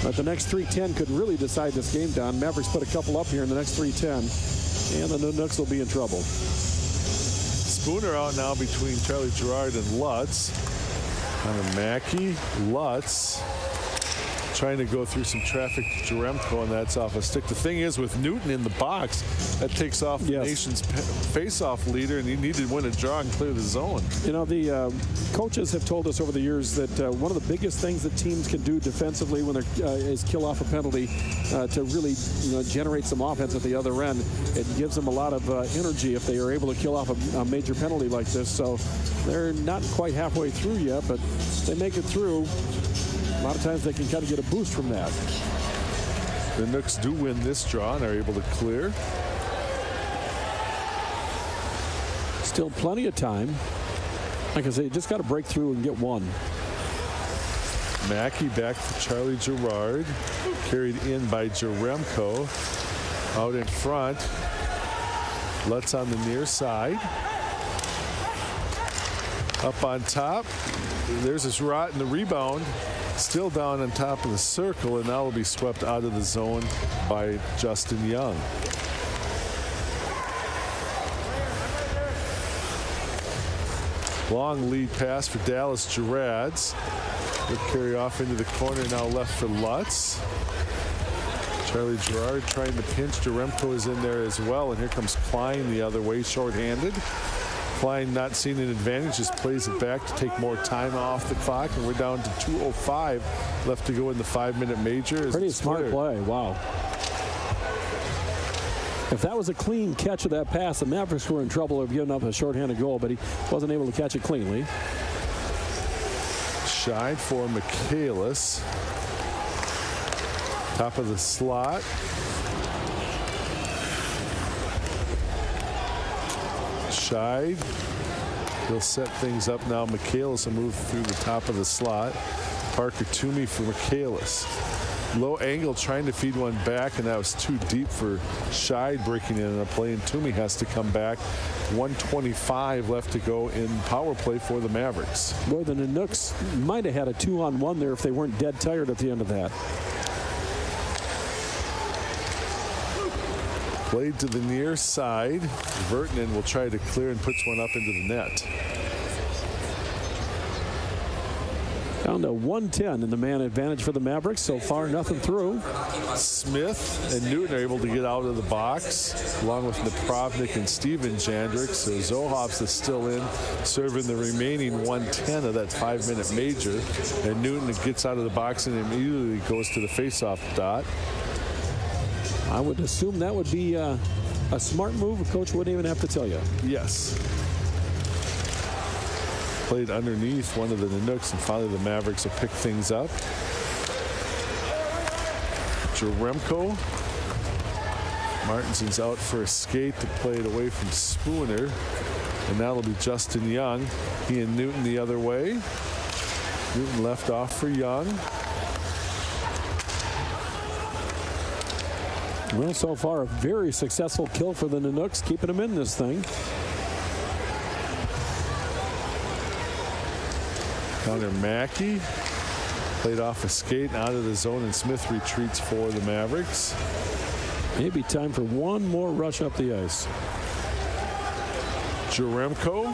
But the next 3:10 could really decide this game, Don. Mavericks put a couple up here in the next 3:10, and the Nooks will be in trouble. Spooner out now between Charlie Gerard and Lutz. Connor Mackey, Lutz, trying to go through some traffic to Jaremko, and that's off a stick. The thing is, with Newton in the box, that takes off the nation's face-off leader, and you need to win a draw and clear the zone. You know, the coaches have told us over the years that one of the biggest things that teams can do defensively when they're is kill off a penalty to really generate some offense at the other end. It gives them a lot of energy if they are able to kill off a major penalty like this. So they're not quite halfway through yet, but they make it through. A lot of times they can kind of get a boost from that. The Nooks do win this draw and are able to clear. Still plenty of time. Like I say, you just got to break through and get one. Mackey back for Charlie Gerard. Carried in by Jaremko. Out in front. Lutz on the near side. Up on top. There's his rot in the rebound. Still down on top of the circle, and now will be swept out of the zone by Justin Young. Long lead pass for Dallas Gerads. He'll carry off into the corner, now left for Lutz. Charlie Gerard trying to pinch. Jaremko is in there as well, and here comes Klein the other way, shorthanded. Klein not seeing an advantage, just plays it back to take more time off the clock, and we're down to 2:05 left to go in the 5-minute major. Pretty smart play. Wow. If that was a clean catch of that pass, the Mavericks were in trouble of giving up a shorthanded goal, but he wasn't able to catch it cleanly. Scheid for Michaelis. Top of the slot. Scheid. He'll set things up now. Michaelis will move through the top of the slot. Parker Toomey for Michaelis. Low angle trying to feed one back, and that was too deep for Scheid breaking in a play, and Toomey has to come back. 1:25 left to go in power play for the Mavericks. Boy, the Nooks might have had a 2-on-1 there if they weren't dead tired at the end of that. Played to the near side. Vertinen will try to clear and puts one up into the net. Down to 110 in the man advantage for the Mavericks. So far, nothing through. Smith and Newton are able to get out of the box, along with Napravnik and Steven Jandrick. So Zohoffs is still in, serving the remaining 110 of that 5-minute major. And Newton gets out of the box and immediately goes to the faceoff dot. I would assume that would be a smart move. A coach wouldn't even have to tell you. Yes. Played underneath one of the Nooks, and finally the Mavericks will pick things up. Jaremko. Martinson's out for a skate to play it away from Spooner. And that'll be Justin Young. He and Newton the other way. Newton left off for Young. Well, so far a very successful kill for the Nooks, keeping them in this thing. Connor Mackey played off a skate out of the zone, and Smith retreats for the Mavericks. Maybe time for one more rush up the ice. Jaremko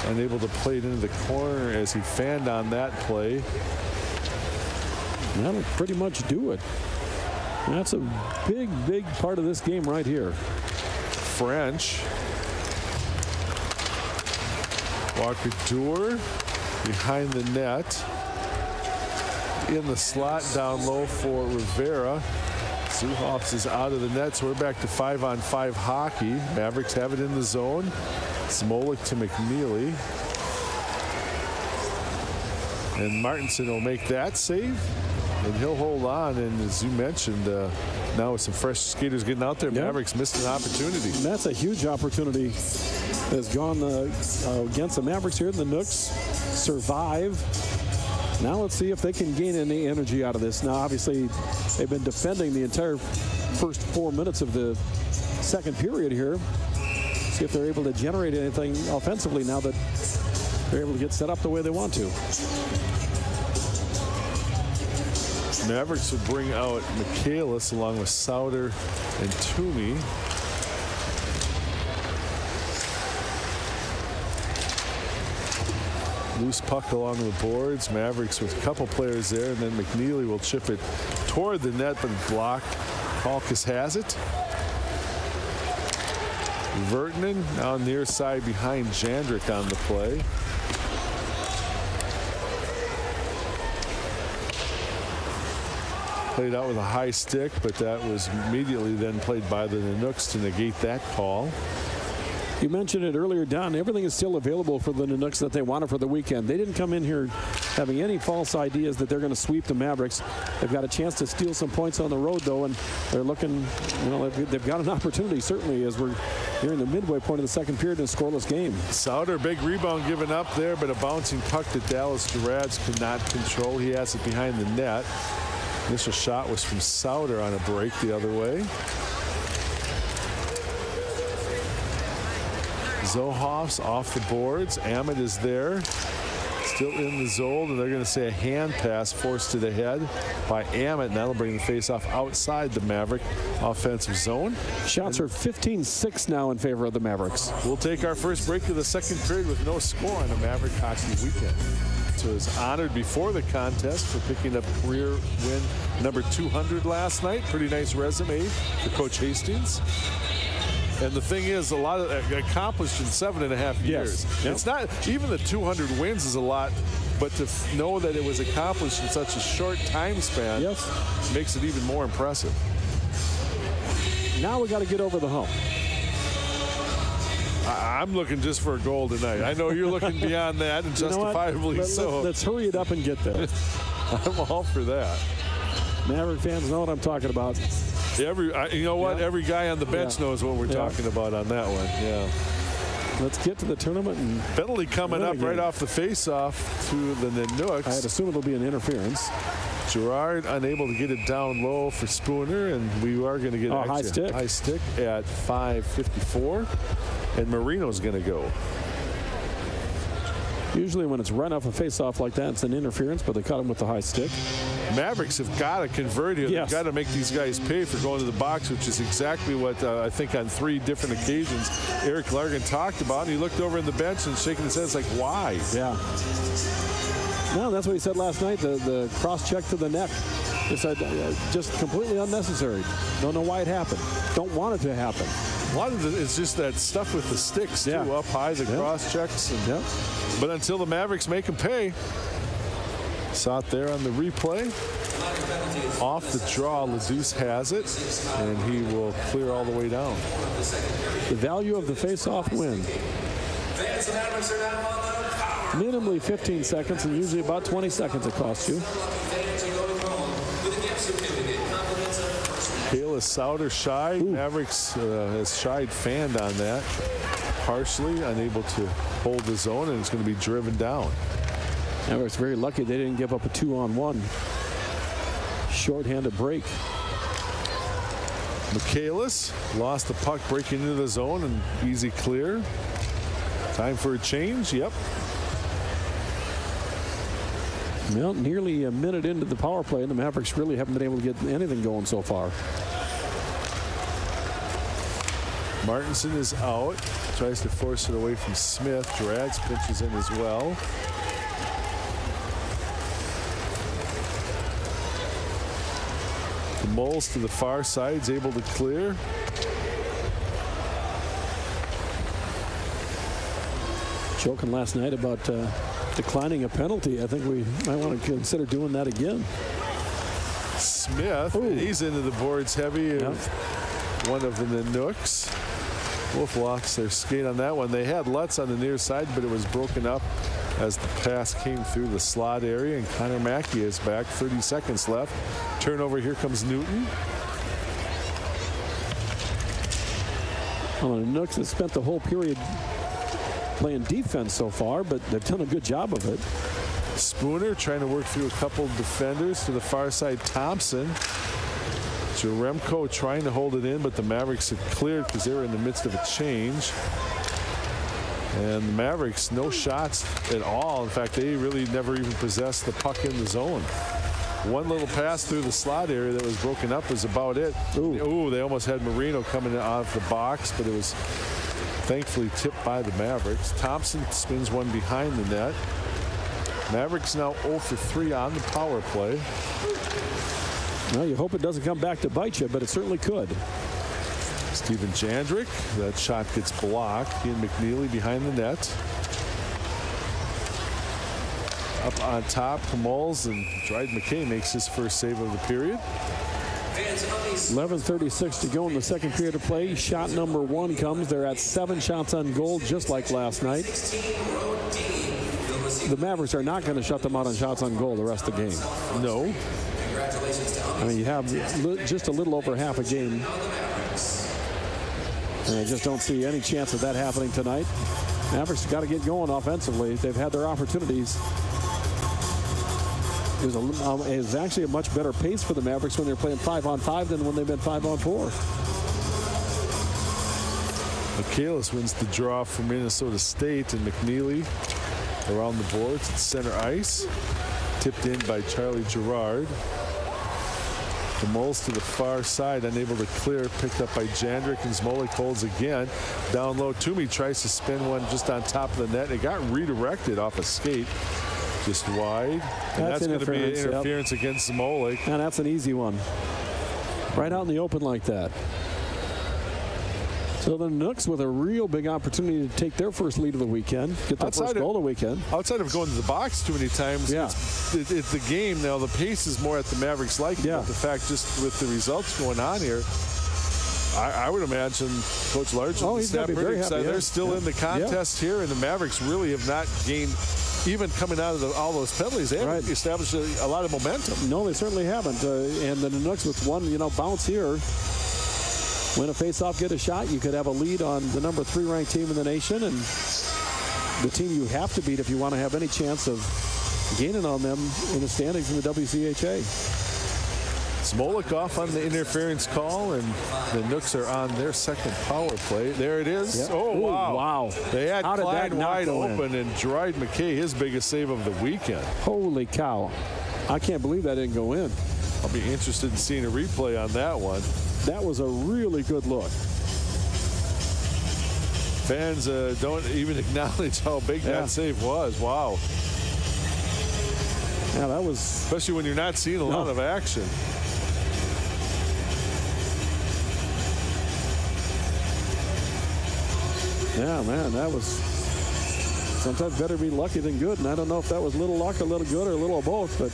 unable to play it into the corner as he fanned on that play. That'll pretty much do it. That's a big, big part of this game right here. French. Walker Duer behind the net. In the slot down low for Rivera. Zuhoffs is out of the net, so we're back to 5-on-5 hockey. Mavericks have it in the zone. Smolik to McNeely. And Martinson will make that save. And he'll hold on, and as you mentioned, now with some fresh skaters getting out there, Mavericks missed an opportunity. And that's a huge opportunity that's gone against the Mavericks here. The Nooks survive. Now let's see if they can gain any energy out of this. Now, obviously, they've been defending the entire first 4 minutes of the second period here. See if they're able to generate anything offensively now that they're able to get set up the way they want to. Mavericks would bring out Michaelis along with Sauter and Toomey. Loose puck along the boards. Mavericks with a couple players there, and then McNeely will chip it toward the net, but blocked. Kalkas has it. Vertinen on near side behind Jandrick on the play. Played out with a high stick, but that was immediately then played by the Nanooks to negate that call. You mentioned it earlier, Don. Everything is still available for the Nanooks that they wanted for the weekend. They didn't come in here having any false ideas that they're going to sweep the Mavericks. They've got a chance to steal some points on the road, though, and they're looking, you know, they've got an opportunity, certainly, as we're here in the midway point of the second period in a scoreless game. Sauter, big rebound given up there, but a bouncing puck that Dallas Gerads could not control. He has it behind the net. Initial shot was from Sauter on a break the other way. Zohoff's off the boards. Amit is there. Still in the zone, and they're going to say a hand pass forced to the head by Amit, and that'll bring the face-off outside the Maverick offensive zone. Shots are 15-6 now in favor of the Mavericks. We'll take our first break of the second period with no score on the Maverick hockey weekend. So was honored before the contest for picking up career win number 200 last night. Pretty nice resume for Coach Hastings. And the thing is, a lot of accomplished in 7.5 years. Yes. Yep. It's not even the 200 wins is a lot, but to know that it was accomplished in such a short time span makes it even more impressive. Now we got to get over the hump. I'm looking just for a goal tonight. I know you're looking beyond that, and justifiably so. Let's hurry it up and get there. I'm all for that. Maverick fans know what I'm talking about. You know what? Every guy on the bench knows what we're talking about on that one. Yeah. Let's get to the tournament. And penalty coming up right off the face-off to the Nanooks. I'd assume it'll be an interference. Gerard unable to get it down low for Spooner, and we are going to get high stick at 5:54, and Marino's going to go. Usually when it's run off a face-off like that, it's an interference, but they caught him with the high stick. Mavericks have got to convert here. They've got to make these guys pay for going to the box, which is exactly what I think on 3 different occasions Eric Larkin talked about. And he looked over in the bench and shaking his head. It's like, why? Yeah. No, that's what he said last night, the cross-check to the neck. He said, just completely unnecessary. Don't know why it happened. Don't want it to happen. A lot of it is just that stuff with the sticks, too, up high, the cross-checks. But until the Mavericks make them pay. Saw it there on the replay. Off the draw, Ledouce has it, and he will clear all the way down. The value of the face-off win. Minimally 15 seconds, and usually about 20 seconds it costs you. Kayla Sauter shy. Mavericks has shied fanned on that. Partially unable to hold the zone, and it's going to be driven down. Mavericks very lucky they didn't give up a 2-on-1. Short-handed break. Michaelis lost the puck breaking into the zone, and easy clear. Time for a change. Yep. Well, nearly a minute into the power play, and the Mavericks really haven't been able to get anything going so far. Martinson is out. Tries to force it away from Smith. Gerads pinches in as well. The Moles to the far side is able to clear. Joking last night about declining a penalty. I think we might want to consider doing that again. Smith, he's into the boards heavy of one of the Nanooks. Wolf lost their skate on that one. They had Lutz on the near side, but it was broken up as the pass came through the slot area, and Connor Mackey is back. 30 seconds left. Turnover, here comes Newton. Well, the Nanooks have spent the whole period playing defense so far, but they've done a good job of it. Spooner trying to work through a couple of defenders to the far side. Thompson. Jaremko trying to hold it in, but the Mavericks had cleared because they were in the midst of a change. And the Mavericks, no shots at all. In fact, they really never even possessed the puck in the zone. One little pass through the slot area that was broken up was about it. Ooh, they almost had Marino coming out of the box, but it was thankfully tipped by the Mavericks. Thompson spins one behind the net. Mavericks now 0 for 3 on the power play. Well, you hope it doesn't come back to bite you, but it certainly could. Steven Jandrick, that shot gets blocked. Ian McNeely behind the net. Up on top, Kamals, and Dryden McKay makes his first save of the period. 11:36 to go in the second period of play. Shot number 1 comes. They're at 7 shots on goal, just like last night. The Mavericks are not going to shut them out on shots on goal the rest of the game. No. I mean, you have just a little over half a game. And I just don't see any chance of that happening tonight. Mavericks got to get going offensively. They've had their opportunities. It was actually a much better pace for the Mavericks when they're playing 5-on-5 than when they've been 5-on-4. Michaelis wins the draw from Minnesota State, and McNeely around the boards at center ice. Tipped in by Charlie Gerard. The Moles to the far side, unable to clear, picked up by Jandrick, and Smolik holds again. Down low, Toomey tries to spin one just on top of the net. It got redirected off a skate, just wide. And that's going to be an interference against Smolik. And that's an easy one. Right out in the open like that. So the Nooks with a real big opportunity to take their first lead of the weekend, get their first goal of the weekend. Outside of going to the box too many times, yeah. It's the game now. The pace is more at the Mavericks' liking, but the fact just with the results going on here, I would imagine Coach Largent and staff very excited. They're still in the contest here, and the Mavericks really have not gained, even coming out of all those penalties, they haven't established a lot of momentum. No, they certainly haven't. And the Nooks with one, bounce here, win a face-off, get a shot. You could have a lead on the number 3 ranked team in the nation, and the team you have to beat if you want to have any chance of gaining on them in the standings in the WCHA. Smolik off on the interference call, and the Nooks are on their second power play. There it is. Yep. Oh, wow. Wow. They had Klein wide open, and Dryden McKay, his biggest save of the weekend. Holy cow. I can't believe that didn't go in. I'll be interested in seeing a replay on that one. That was a really good look. Fans don't even acknowledge how big that save was. Wow. Yeah, that was... Especially when you're not seeing a lot of action. Yeah, man, that was... Sometimes better be lucky than good, and I don't know if that was a little luck, a little good, or a little of both, but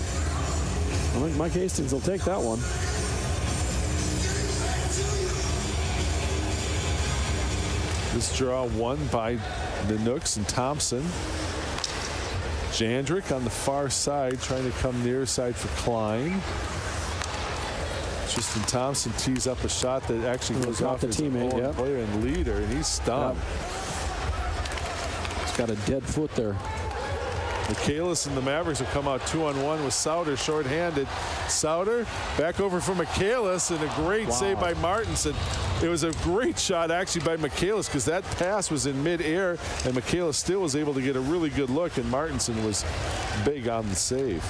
I think Mike Hastings will take that one. This draw won by the Nooks and Thompson. Jandrick on the far side trying to come near side for Klein. Tristan Thompson tees up a shot that actually goes off his own player and leader, and he's stunned. He's got a dead foot there. Michaelis and the Mavericks have come out 2-on-1 with Sauter shorthanded. Sauter back over for Michaelis, and a great save by Martinson. It was a great shot actually by Michaelis, because that pass was in midair, and Michaelis still was able to get a really good look, and Martinson was big on the save.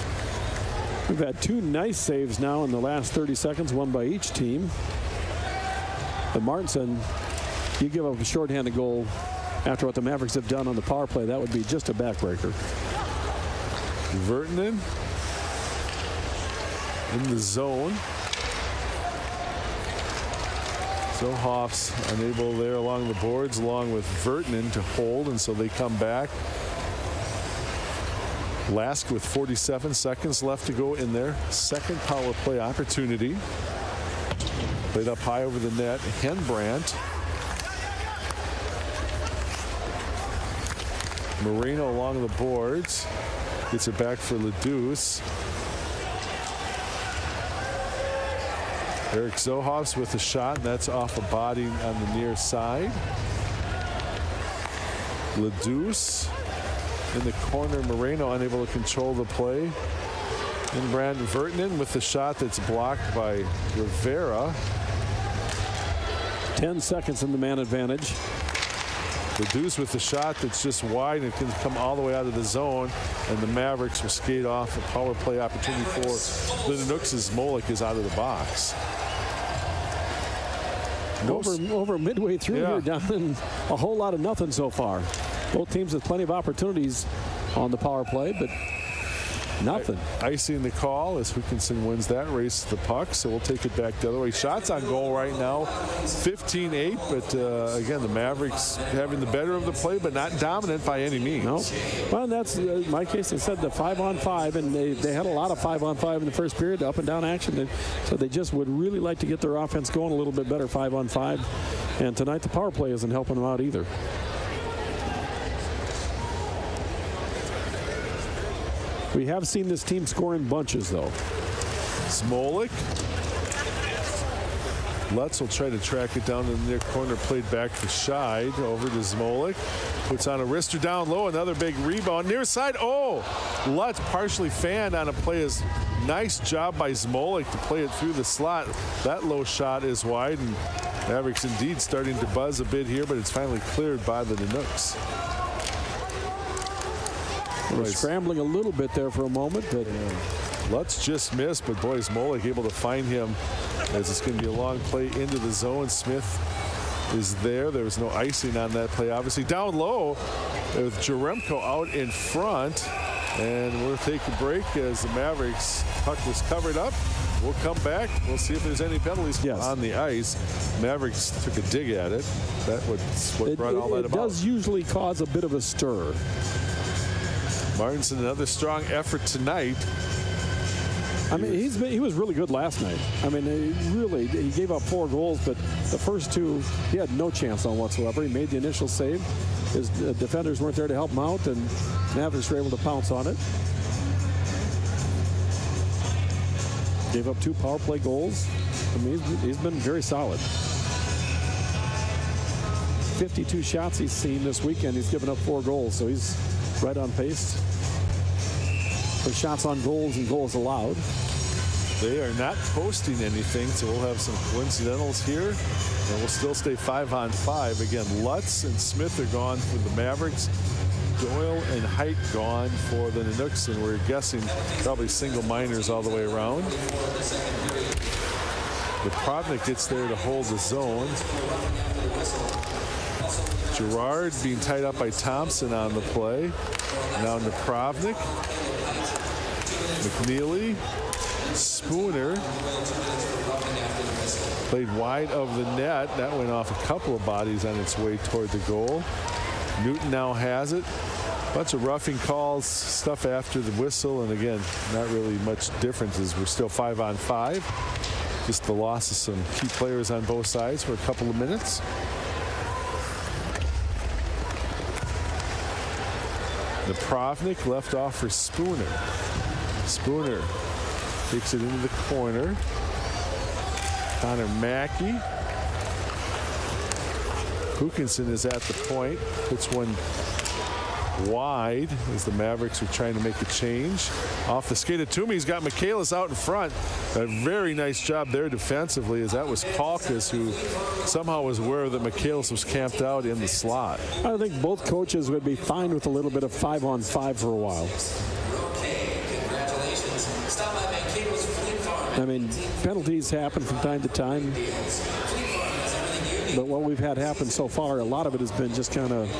We've had 2 nice saves now in the last 30 seconds, one by each team. But Martinson, you give up a shorthanded goal after what the Mavericks have done on the power play, that would be just a backbreaker. Vertinen in the zone. So Hoff's unable there along the boards, along with Vertinen to hold, and so they come back. Lask with 47 seconds left to go in their second power play opportunity. Played up high over the net. Henbrandt. Moreno along the boards. Gets it back for Ledouce. Eric Zohoffs with a shot, and that's off a body on the near side. Ledouce in the corner. Moreno unable to control the play. And Brandon Vertinen with the shot that's blocked by Rivera. 10 seconds in the man advantage. Ledouce with the shot that's just wide and can come all the way out of the zone, and the Mavericks will skate off a power play opportunity for the Nooks as Smolik is out of the box. Over midway through here, down in a whole lot of nothing so far. Both teams with plenty of opportunities on the power play, but Nothing. Icing the call as Hookinson wins that race to the puck, so we'll take it back the other way. Shots on goal right now, 15-8, but again, the Mavericks having the better of the play, but not dominant by any means. No. Well, that's my case. They said the 5-on-5, and they had a lot of 5-on-5 in the first period, up and down action. So they just would really like to get their offense going a little bit better 5-on-5. And tonight the power play isn't helping them out either. We have seen this team score in bunches, though. Smolik. Lutz will try to track it down in the near corner, played back to Scheid, over to Smolik. Puts on a wrister down low, another big rebound. Near side, oh! Lutz partially fanned on a play. Nice job by Smolik to play it through the slot. That low shot is wide, and Mavericks indeed starting to buzz a bit here, but it's finally cleared by the Canucks. We're scrambling a little bit there for a moment, but Lutz just missed, but boy, is Smolik able to find him as it's going to be a long play into the zone. Smith is there. There was no icing on that play, obviously. Down low with Jaremko out in front, and we'll take a break as the Mavericks puck was covered up. We'll come back. We'll see if there's any penalties on the ice. Mavericks took a dig at it. That was what brought all that about. It does usually cause a bit of a stir. Martinson, another strong effort tonight. I mean, he was really good last night. I mean, he gave up 4 goals, but the first 2, he had no chance on whatsoever. He made the initial save. His defenders weren't there to help him out, and Mavericks were able to pounce on it. Gave up 2 power play goals. I mean, he's been very solid. 52 shots he's seen this weekend. He's given up 4 goals, so he's right on pace for shots on goals and goals allowed. They are not posting anything, so we'll have some coincidentals here, and we'll still stay 5-on-5. Again, Lutz and Smith are gone for the Mavericks. Doyle and Height gone for the Canucks, and we're guessing probably single minors all the way around. Napravnik gets there to hold the zone. Gerard being tied up by Thompson on the play. Now Napravnik. McNeely. Spooner. Played wide of the net. That went off a couple of bodies on its way toward the goal. Newton now has it. Bunch of roughing calls, stuff after the whistle, and again, not really much difference as we're still 5-on-5. Just the loss of some key players on both sides for a couple of minutes. Napravnik left off for Spooner. Spooner takes it into the corner. Connor Mackey. Hookinson is at the point. Puts one wide as the Mavericks are trying to make a change. Off the skate of Toomey, he's got Michaelis out in front. A very nice job there defensively, as that was Palkas who somehow was aware that Michaelis was camped out in the slot. I think both coaches would be fine with a little bit of 5-on-5 for a while. I mean, penalties happen from time to time. But what we've had happen so far, a lot of it has been just kind of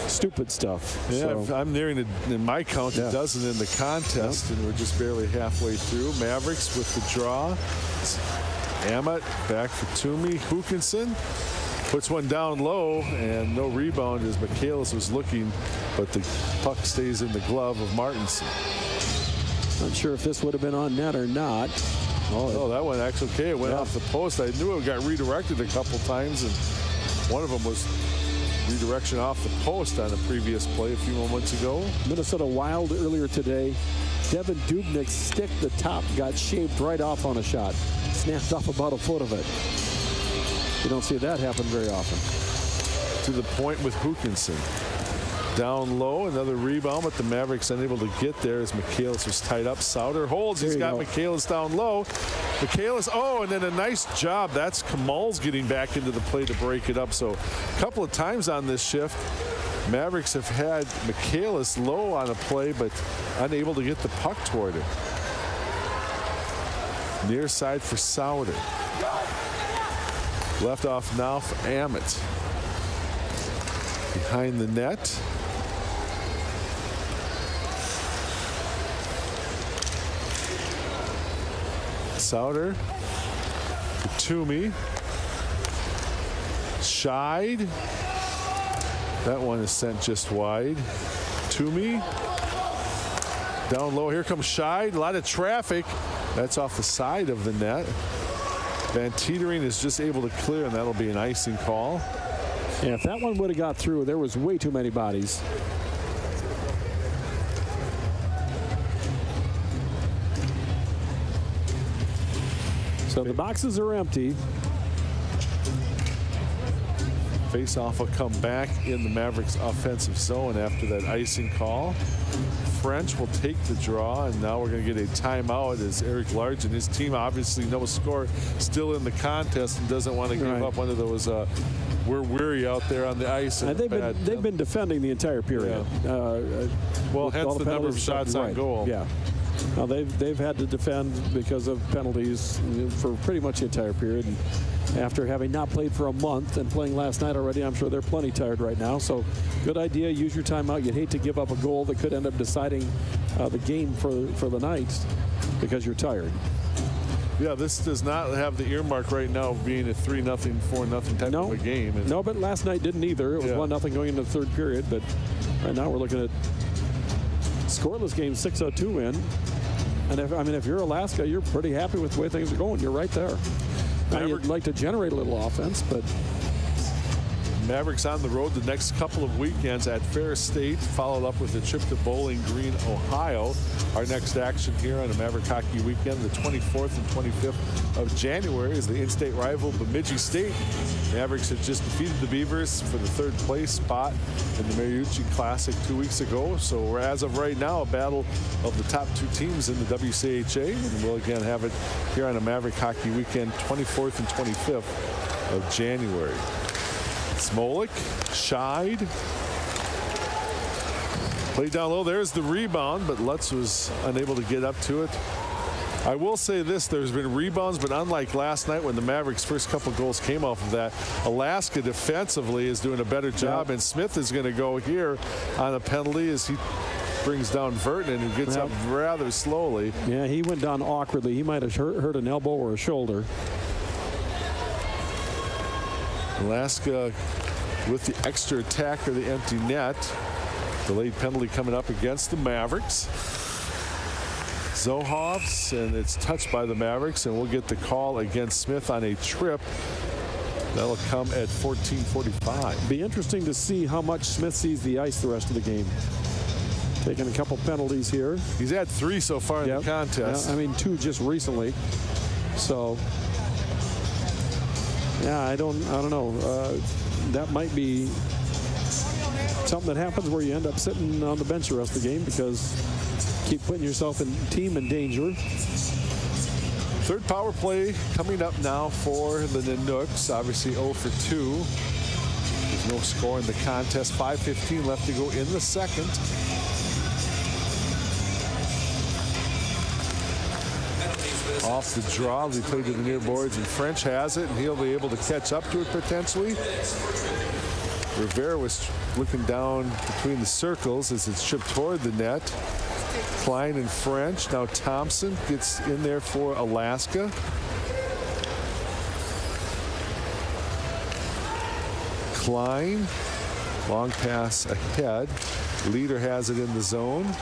stupid stuff. Yeah, so. I'm nearing it in my count a dozen in the contest, and we're just barely halfway through. Mavericks with the draw. Ammett back for Toomey. Hookinson puts one down low, and no rebound as Michaelis was looking, but the puck stays in the glove of Martinson. Not sure if this would have been on net or not. Oh, that one actually okay. It went off the post. I knew it got redirected a couple times, and one of them was redirection off the post on a previous play a few moments ago. Minnesota Wild earlier today. Devin Dubnik's stick, the top, got shaved right off on a shot. Snapped off about a foot of it. You don't see that happen very often. To the point with Hookinson. Down low, another rebound, but the Mavericks unable to get there as Michaelis was tied up. Sauter holds. He's got Michaelis down low. Michaelis, and then a nice job. That's Kamal's getting back into the play to break it up. So a couple of times on this shift, Mavericks have had Michaelis low on a play, but unable to get the puck toward it. Near side for Sauter. Left off now for Ammett. Behind the net. Souter. Toomey. Scheid. That one is sent just wide. Toomey. Down low. Here comes Scheid. A lot of traffic. That's off the side of the net. Van Teetering is just able to clear, and that'll be an icing call. Yeah, if that one would have got through, there was way too many bodies. So the boxes are empty. Face-off will come back in the Mavericks offensive zone after that icing call. French will take the draw, and now we're going to get a timeout as Eric Large and his team, obviously no score, still in the contest and doesn't want to give up one of those we're weary out there on the ice. And they've been defending the entire period. Yeah. Well, hence the number of shots on goal. Yeah. Now they've had to defend because of penalties for pretty much the entire period. And after having not played for a month and playing last night already, I'm sure they're plenty tired right now. So good idea. Use your timeout. You'd hate to give up a goal that could end up deciding the game for the night because you're tired. Yeah, this does not have the earmark right now of being a 3-0, 4-0 type of a game. No, but last night didn't either. It was 1-0 going into the third period. But right now we're looking at scoreless game, 6-0-2 win. And if you're Alaska, you're pretty happy with the way things are going. You're right there. Now you'd like to generate a little offense, but Mavericks on the road the next couple of weekends at Ferris State, followed up with a trip to Bowling Green, Ohio. Our next action here on a Maverick Hockey Weekend, the 24th and 25th of January, is the in-state rival Bemidji State. Mavericks had just defeated the Beavers for the third place spot in the Mariucci Classic 2 weeks ago. So we're, as of right now, a battle of the top two teams in the WCHA. And we'll again have it here on a Maverick Hockey Weekend, 24th and 25th of January. Smolik, Scheid. Played down low. There's the rebound, but Lutz was unable to get up to it. I will say this, there's been rebounds, but unlike last night when the Mavericks' first couple goals came off of that, Alaska defensively is doing a better job, and Smith is going to go here on a penalty as he brings down Vertinen, who gets up rather slowly. Yeah, he went down awkwardly. He might have hurt an elbow or a shoulder. Alaska with the extra attack or the empty net. Delayed penalty coming up against the Mavericks. Zohovs, and it's touched by the Mavericks, and we'll get the call against Smith on a trip. That'll come at 14:45. Be interesting to see how much Smith sees the ice the rest of the game. Taking a couple penalties here. He's had 3 so far in the contest. Yeah, I mean 2 just recently. So yeah, I don't know. That might be something that happens where you end up sitting on the bench the rest of the game because you keep putting yourself in team in danger. Third power play coming up now for the Nanooks. Obviously 0 for 2. There's no score in the contest. 5:15 left to go in the second. Off the draw, they played to the near boards, and French has it, and he'll be able to catch up to it potentially. Rivera was looking down between the circles as it's chipped toward the net. Klein and French. Now Thompson gets in there for Alaska. Klein, long pass ahead. Leader has it in the zone.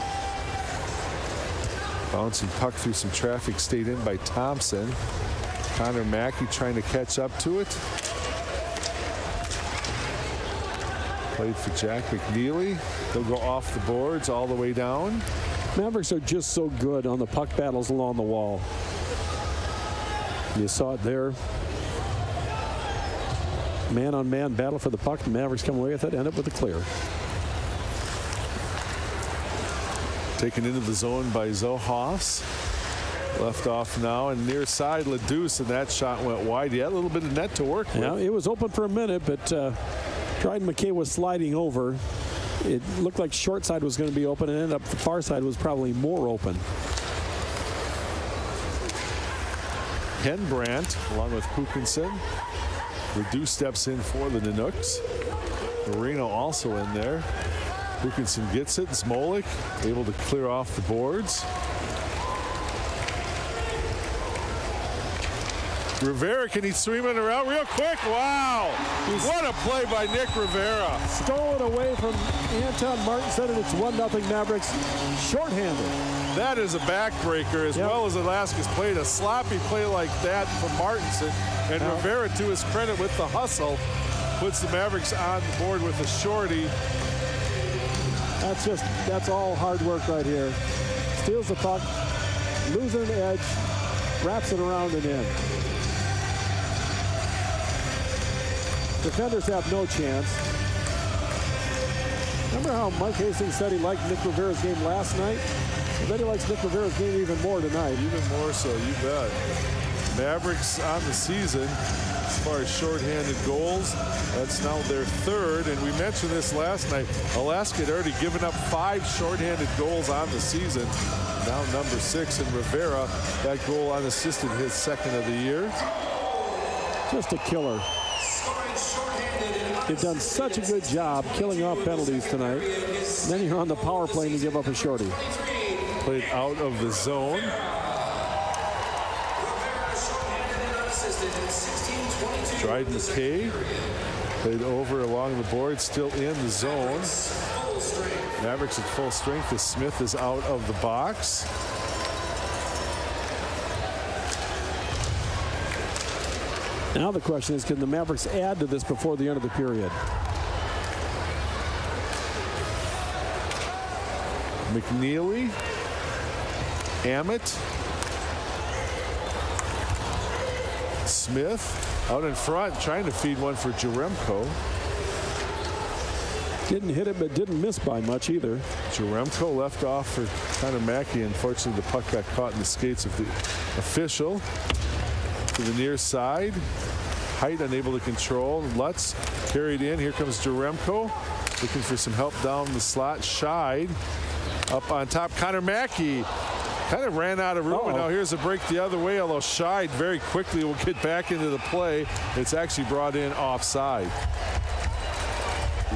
Bouncing puck through some traffic, stayed in by Thompson. Connor Mackey trying to catch up to it. Played for Jack McNeely. They'll go off the boards all the way down. Mavericks are just so good on the puck battles along the wall. You saw it there. Man-on-man battle for the puck. The Mavericks come away with it, end up with a clear. Taken into the zone by Zohovs. Left off now, and near side Ledouce, and that shot went wide. He had a little bit of net to work with. Yeah, it was open for a minute, but Dryden McKay was sliding over. It looked like short side was going to be open, and ended up the far side was probably more open. Henbrandt, along with Pukinson. Ledouce steps in for the Nanooks. Marino also in there. Pukinson gets it. Smolik able to clear off the boards. Rivera, can he swing it around real quick? Wow! What a play by Nick Rivera. Stolen away from Anton Martinson, and it's 1-0 Mavericks. Shorthanded. That is a backbreaker, as well as Alaska's played a sloppy play like that from Martinson. And Rivera, to his credit, with the hustle, puts the Mavericks on the board with a shorty. That's all hard work right here. Steals the puck, losing an edge, wraps it around and in. Defenders have no chance. Remember how Mike Hastings said he liked Nick Rivera's game last night? I bet he likes Nick Rivera's game even more tonight. Even more so, you bet. Mavericks on the season, as far as shorthanded goals, that's now their third. And we mentioned this last night. Alaska had already given up 5 shorthanded goals on the season. Now number 6, and Rivera, that goal unassisted, his second of the year. Just a killer. They've done such a good job killing off penalties tonight. And then you're on the power play and you give up a shorty. Played out of the zone. Dryden McKay played over along the board, still in the zone. Mavericks at full strength as Smith is out of the box. Now the question is, can the Mavericks add to this before the end of the period? McNeely, Ammett, Smith out in front, trying to feed one for Jaremko. Didn't hit it, but didn't miss by much either. Jaremko left off for Connor Mackey. Unfortunately, the puck got caught in the skates of the official. To the near side. Height unable to control. Lutz carried in. Here comes Jaremko. Looking for some help down the slot. Scheid up on top. Connor Mackey kind of ran out of room. And now here's a break the other way, although Scheid very quickly will get back into the play. It's actually brought in offside.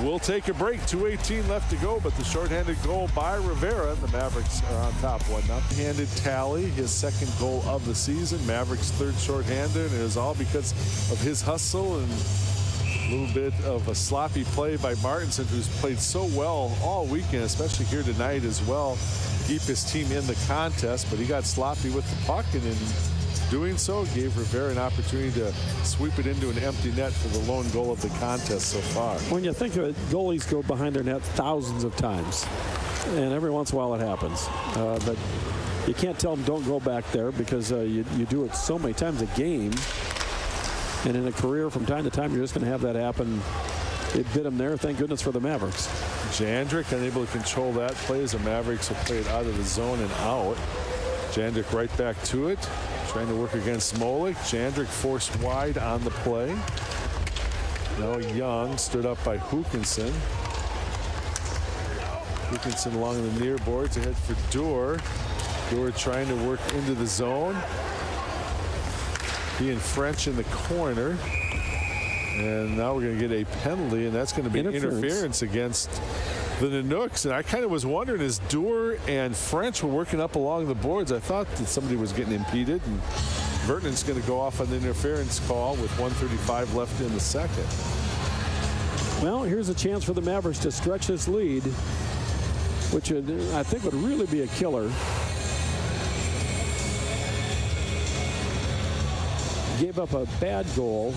We'll take a break. 2:18 left to go, but the shorthanded goal by Rivera, and the Mavericks are on top 1-0. Handed tally, his second goal of the season. Mavericks third shorthanded, and it is all because of his hustle and a little bit of a sloppy play by Martinson, who's played so well all weekend, especially here tonight as well, to keep his team in the contest. But he got sloppy with the puck, and in doing so gave Rivera an opportunity to sweep it into an empty net for the lone goal of the contest so far. When you think of it, goalies go behind their net thousands of times, and every once in a while it happens. But you can't tell them don't go back there, because you do it so many times a game. And in a career, from time to time, you're just going to have that happen. It bit him there. Thank goodness for the Mavericks. Jandrick unable to control that play as the Mavericks will play it out of the zone and out. Jandrick right back to it. Trying to work against Smolik. Jandrick forced wide on the play. Now Young stood up by Hookinson. Hookinson along the near boards ahead for Doer. Doer trying to work into the zone. He and French in the corner. And now we're going to get a penalty, and that's going to be interference against the Nanooks. And I kind of was wondering, as Doer and French were working up along the boards, I thought that somebody was getting impeded, and Vertonen's going to go off on the interference call with 1:35 left in the second. Well, here's a chance for the Mavericks to stretch this lead, which I think would really be a killer. Gave up a bad goal.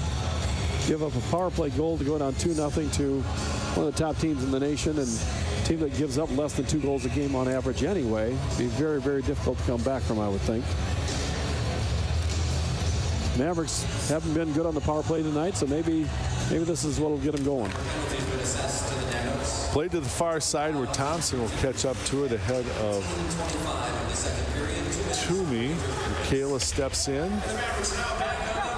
Give up a power play goal to go down 2-0 to one of the top teams in the nation, and a team that gives up less than 2 goals a game on average anyway. Be very, very difficult to come back from, I would think. Mavericks haven't been good on the power play tonight, so maybe this is what will get them going. Played to the far side where Thompson will catch up to it ahead of Toomey. Michaela steps in.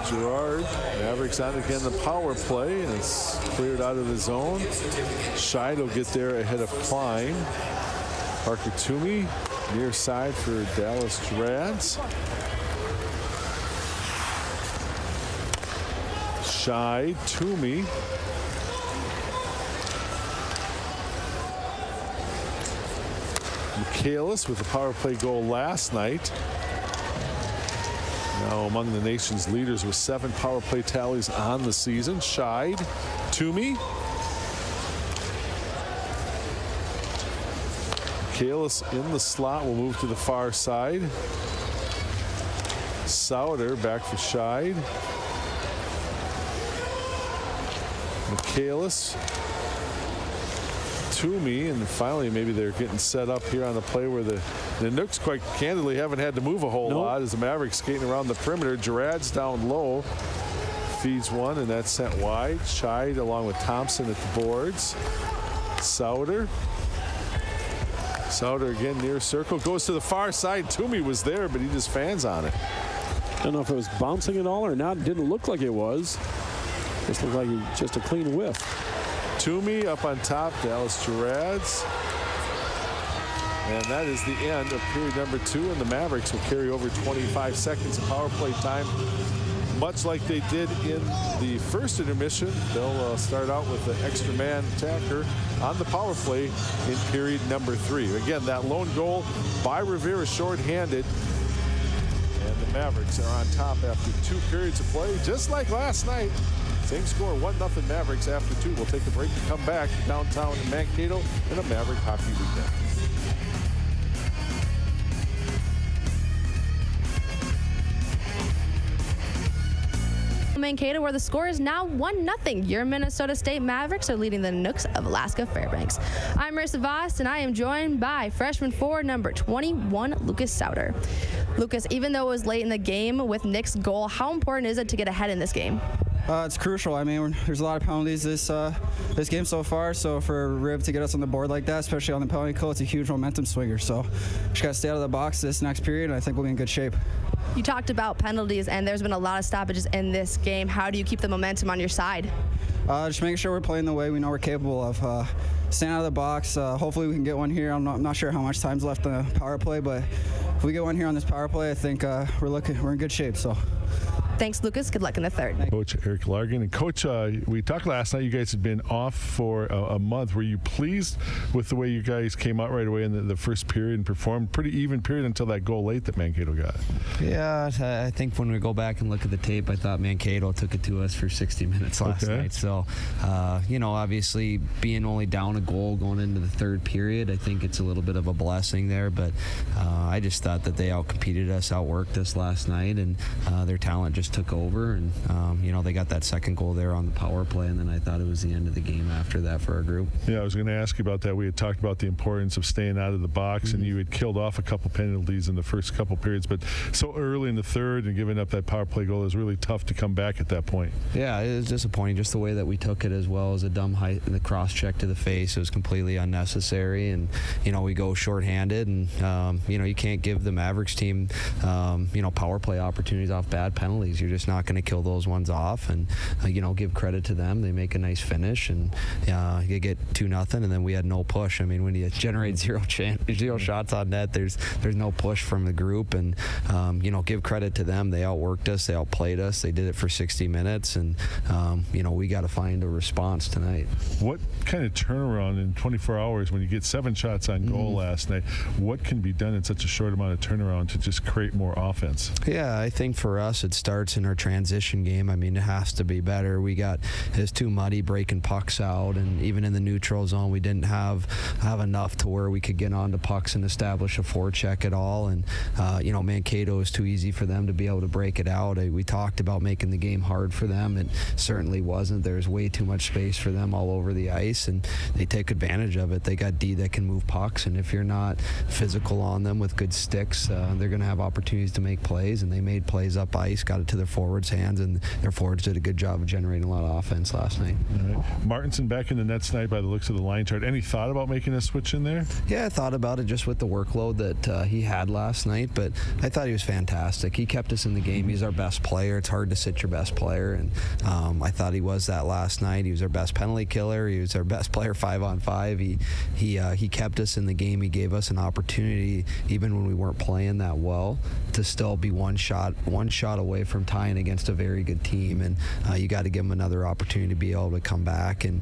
Gerard, Mavericks on again the power play, and it's cleared out of the zone. Scheid will get there ahead of Klein. Parker Toomey near side for Dallas Drads. Scheid, Toomey. Michaelis with a power play goal last night. Now among the nation's leaders with 7 power play tallies on the season. Scheid, Toomey, Kalis in the slot will move to the far side. Sauter back for Scheid. Michaelis, Toomey, and finally maybe they're getting set up here on the play where the Nooks quite candidly haven't had to move a whole lot as the Mavericks skating around the perimeter. Gerard's down low, feeds one, and that's sent wide. Scheid along with Thompson at the boards. Sauter again near circle, goes to the far side. Toomey was there, but he just fans on it. I don't know if it was bouncing at all or not. It didn't look like it was. Just looked like just a clean whiff. Toomey up on top, Dallas Gerards. And that is the end of period number 2, and the Mavericks will carry over 25 seconds of power play time. Much like they did in the first intermission, they'll start out with the extra man attacker on the power play in period number 3. Again, that lone goal by Rivera shorthanded. And the Mavericks are on top after 2 periods of play, just like last night. Same score, 1-0 Mavericks after 2. We'll take a break and come back downtown in Mankato in a Maverick hockey weekend. Mankato, where the score is now 1-0. Your Minnesota State Mavericks are leading the Nooks of Alaska Fairbanks. I'm Marissa Voss, and I am joined by freshman forward number 21, Lucas Sauter. Lucas, even though it was late in the game with Nick's goal, how important is it to get ahead in this game? It's crucial. I mean, there's a lot of penalties this game so far, so for Riv to get us on the board like that, especially on the penalty kill, it's a huge momentum swinger. So just got to stay out of the box this next period, and I think we'll be in good shape. You talked about penalties, and there's been a lot of stoppages in this game. How do you keep the momentum on your side? Just making sure we're playing the way we know we're capable of. Staying out of the box. Hopefully we can get one here. I'm not sure how much time's left in the power play, but if we get one here on this power play, I think we're in good shape. So. Thanks, Lucas. Good luck in the third. Coach Eric Largan. And Coach, we talked last night, you guys had been off for a month. Were you pleased with the way you guys came out right away in the first period and performed pretty even period until that goal late that Mankato got? Yeah, I think when we go back and look at the tape, I thought Mankato took it to us for 60 minutes last night. So, obviously being only down a goal going into the third period, I think it's a little bit of a blessing there. But I just thought that they outcompeted us, outworked us last night, and their talent just took over, and they got that second goal there on the power play, and then I thought it was the end of the game after that for our group. Yeah, I was going to ask you about that. We had talked about the importance of staying out of the box, and you had killed off a couple penalties in the first couple periods, but so early in the third and giving up that power play goal, it was really tough to come back at that point. Yeah, it was disappointing, just the way that we took it, as well as a dumb height and the cross check to the face. It was completely unnecessary, and we go shorthanded, and you can't give the Mavericks team power play opportunities off bad penalties. You're just not going to kill those ones off, and give credit to them. They make a nice finish, and you get 2-0, and then we had no push. I mean, when you generate zero shots on net, there's no push from the group, and give credit to them. They outworked us, they outplayed us, they did it for 60 minutes, and we got to find a response tonight. What kind of turnaround in 24 hours when you get 7 shots on goal last night? What can be done in such a short amount of turnaround to just create more offense? Yeah, I think for us it starts in our transition game. I mean, it has to be better. It's too muddy breaking pucks out, and even in the neutral zone we didn't have enough to where we could get onto pucks and establish a forecheck at all, and Mankato is too easy for them to be able to break it out. We talked about making the game hard for them. It certainly wasn't. There's way too much space for them all over the ice, and they take advantage of it. They got D that can move pucks, and if you're not physical on them with good sticks, they're going to have opportunities to make plays, and they made plays up ice, got it to their forwards' hands, and their forwards did a good job of generating a lot of offense last night. All right. Martinson back in the net tonight by the looks of the line chart. Any thought about making a switch in there? Yeah, I thought about it just with the workload that he had last night, but I thought he was fantastic. He kept us in the game. He's our best player. It's hard to sit your best player, and I thought he was that last night. He was our best penalty killer. He was our best player 5-on-5. He kept us in the game. He gave us an opportunity even when we weren't playing that well, to still be one shot away from tying against a very good team, and you got to give them another opportunity to be able to come back, and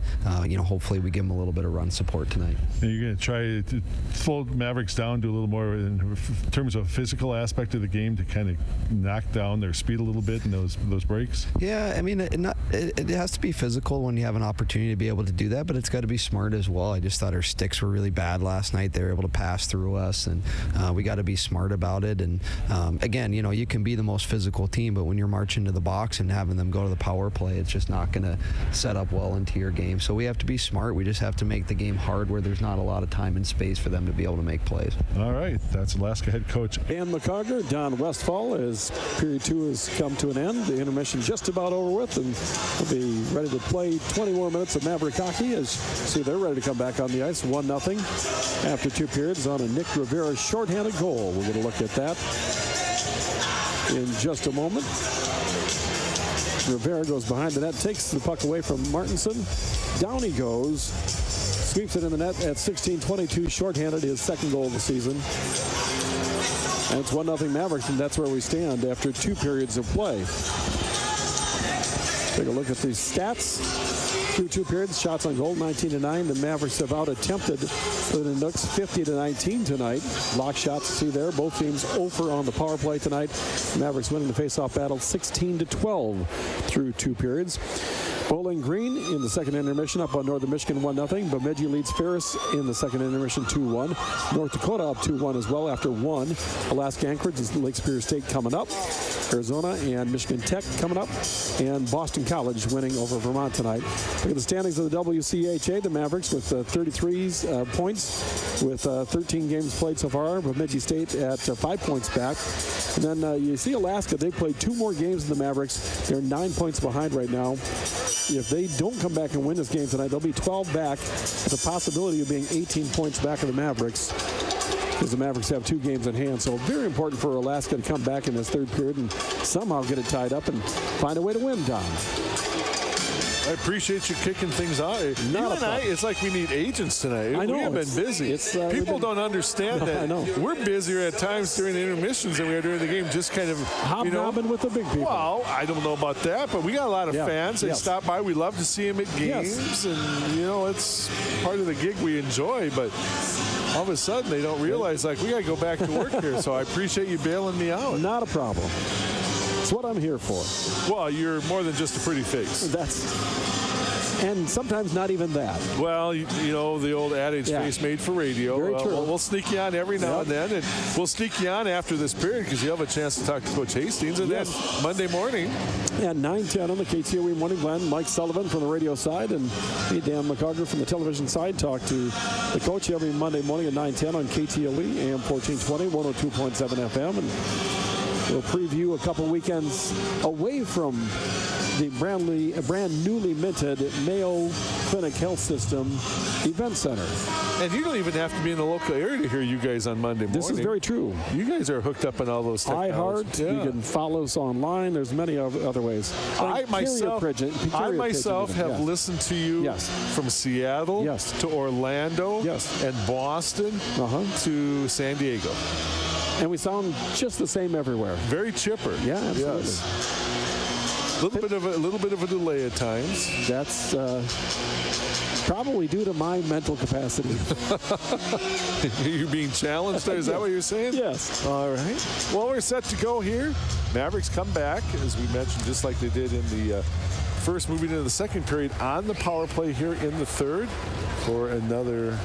hopefully we give them a little bit of run support tonight. And you're going to try to slow Mavericks down, do a little more in terms of physical aspect of the game to kind of knock down their speed a little bit in those breaks? Yeah, I mean, it has to be physical when you have an opportunity to be able to do that, but it's got to be smart as well. I just thought our sticks were really bad last night. They were able to pass through us, and we got to be smart about it. And again, you can be the most physical team, but when you're marching to the box and having them go to the power play, it's just not going to set up well into your game. So we have to be smart. We just have to make the game hard where there's not a lot of time and space for them to be able to make plays. All right, that's Alaska head coach Dan McCarger, Don Westfall, as period 2 has come to an end. The intermission just about over with, and we'll be ready to play 20 more minutes of Maverick hockey. As you see, they're ready to come back on the ice, 1-0 after 2 periods on a Nick Rivera shorthanded goal. We're going to look at that in just a moment. Rivera goes behind the net, takes the puck away from Martinson. Down he goes, sweeps it in the net at 16-22, shorthanded, his second goal of the season. And it's 1-0 Mavericks, and that's where we stand after 2 periods of play. Take a look at these stats. Through 2 periods, shots on goal, 19-9. The Mavericks have out-attempted the Nooks 50-19 tonight. Block shots, see there. Both teams 0 on the power play tonight. Mavericks winning the face-off battle 16-12 through 2 periods. Bowling Green in the second intermission up on Northern Michigan 1-0. Bemidji leads Ferris in the second intermission 2-1. North Dakota up 2-1 as well after 1. Alaska Anchorage is Lake Superior State coming up. Arizona and Michigan Tech coming up. And Boston College winning over Vermont tonight. Look at the standings of the WCHA. The Mavericks with 33 points with 13 games played so far. Bemidji State at 5 points back. And then you see Alaska. They played 2 more games than the Mavericks. They're 9 points behind right now. If they don't come back and win this game tonight, they'll be 12 back with the possibility of being 18 points back of the Mavericks, because the Mavericks have 2 games in hand. So very important for Alaska to come back in this third period and somehow get it tied up and find a way to win, Don. I appreciate you kicking things out. It's like we need agents tonight. I know. We have been busy. People don't understand that. I know. We're busier at times during the intermissions than we are during the game, just kind of hobnobbing with the big people. Well, I don't know about that, but we got a lot of fans. They stop by. We love to see them at games, and it's part of the gig we enjoy. But all of a sudden, they don't realize we got to go back to work here. So I appreciate you bailing me out. Not a problem. It's what I'm here for. Well, you're more than just a pretty face. And sometimes not even that. Well, the old adage, face made for radio. Very true. We'll sneak you on every now and then, and we'll sneak you on after this period because you have a chance to talk to Coach Hastings. And then Monday morning. At 9:10 on the KTOE Morning Blend, Mike Sullivan from the radio side and me, Dan McCarger, from the television side, talk to the coach every Monday morning at 9:10 on KTOE, AM 1420, 102.7 FM. And we'll preview a couple weekends away from the brand newly minted Mayo Clinic Health System Event Center. And you don't even have to be in the local area to hear you guys on Monday morning. This is very true. You guys are hooked up in all those technologies. iHeart, you can follow us online. There's many other ways. I myself have listened to you from Seattle to Orlando and Boston to San Diego. And we sound just the same everywhere. Very chipper. Yeah, absolutely. Yes. A little bit of a delay at times. That's probably due to my mental capacity. You're being challenged there? Is that what you're saying? Yes. All right. Well, we're set to go here. Mavericks come back, as we mentioned, just like they did in the first, moving into the second period on the power play here in the third for another.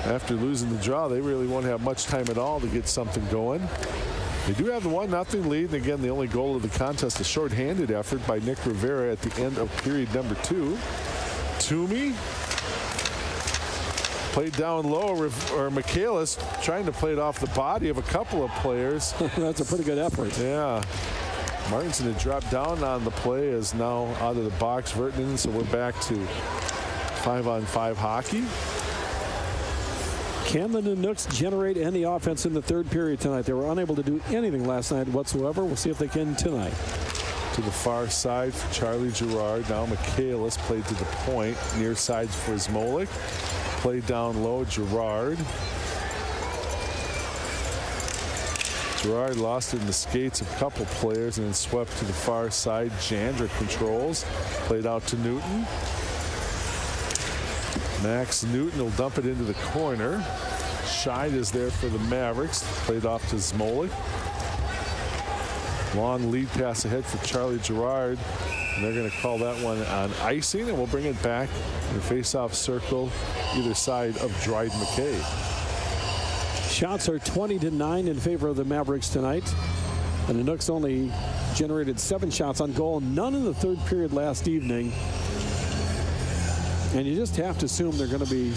After losing the draw, they really won't have much time at all to get something going. They do have the 1-0 lead, and again, the only goal of the contest, a shorthanded effort by Nick Rivera at the end of period number 2. Toomey played down low, or Michaelis trying to play it off the body of a couple of players. That's a pretty good effort. Yeah. Martinson had dropped down on the play, is now out of the box. Vertinen, so we're back to 5-on-5 hockey. Can the Nooks generate any offense in the third period tonight? They were unable to do anything last night whatsoever. We'll see if they can tonight. To the far side for Charlie Gerard. Now Michaelis played to the point. Near sides for Zmolik. Played down low, Gerard. Girard lost it in the skates of a couple players and then swept to the far side. Jandrick controls. Played out to Newton. Max Newton will dump it into the corner. Scheid is there for the Mavericks. Played off to Zmolik. Long lead pass ahead for Charlie Girard. And they're going to call that one on icing, and we'll bring it back in the face-off circle either side of Dryden McKay. Shots are 20-9 in favor of the Mavericks tonight. And the Nooks only generated 7 shots on goal, none in the third period last evening. And you just have to assume they're going to be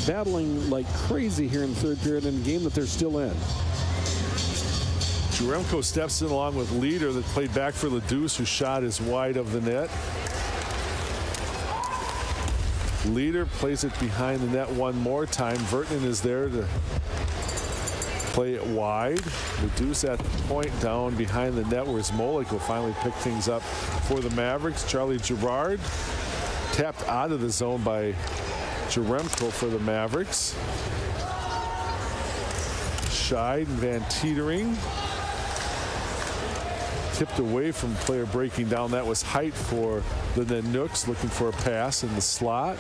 battling like crazy here in the third period in a game that they're still in. Juremko steps in along with Leader that played back for Ledus, whose shot is wide of the net. Leader plays it behind the net one more time. Vertinen is there to play it wide. Ledus at the point down behind the net, where Zmolik will finally pick things up for the Mavericks. Charlie Girard tapped out of the zone by Juremko for the Mavericks. Scheid and Van Teetering. Tipped away from player breaking down. That was Height for the Nanooks, looking for a pass in the slot.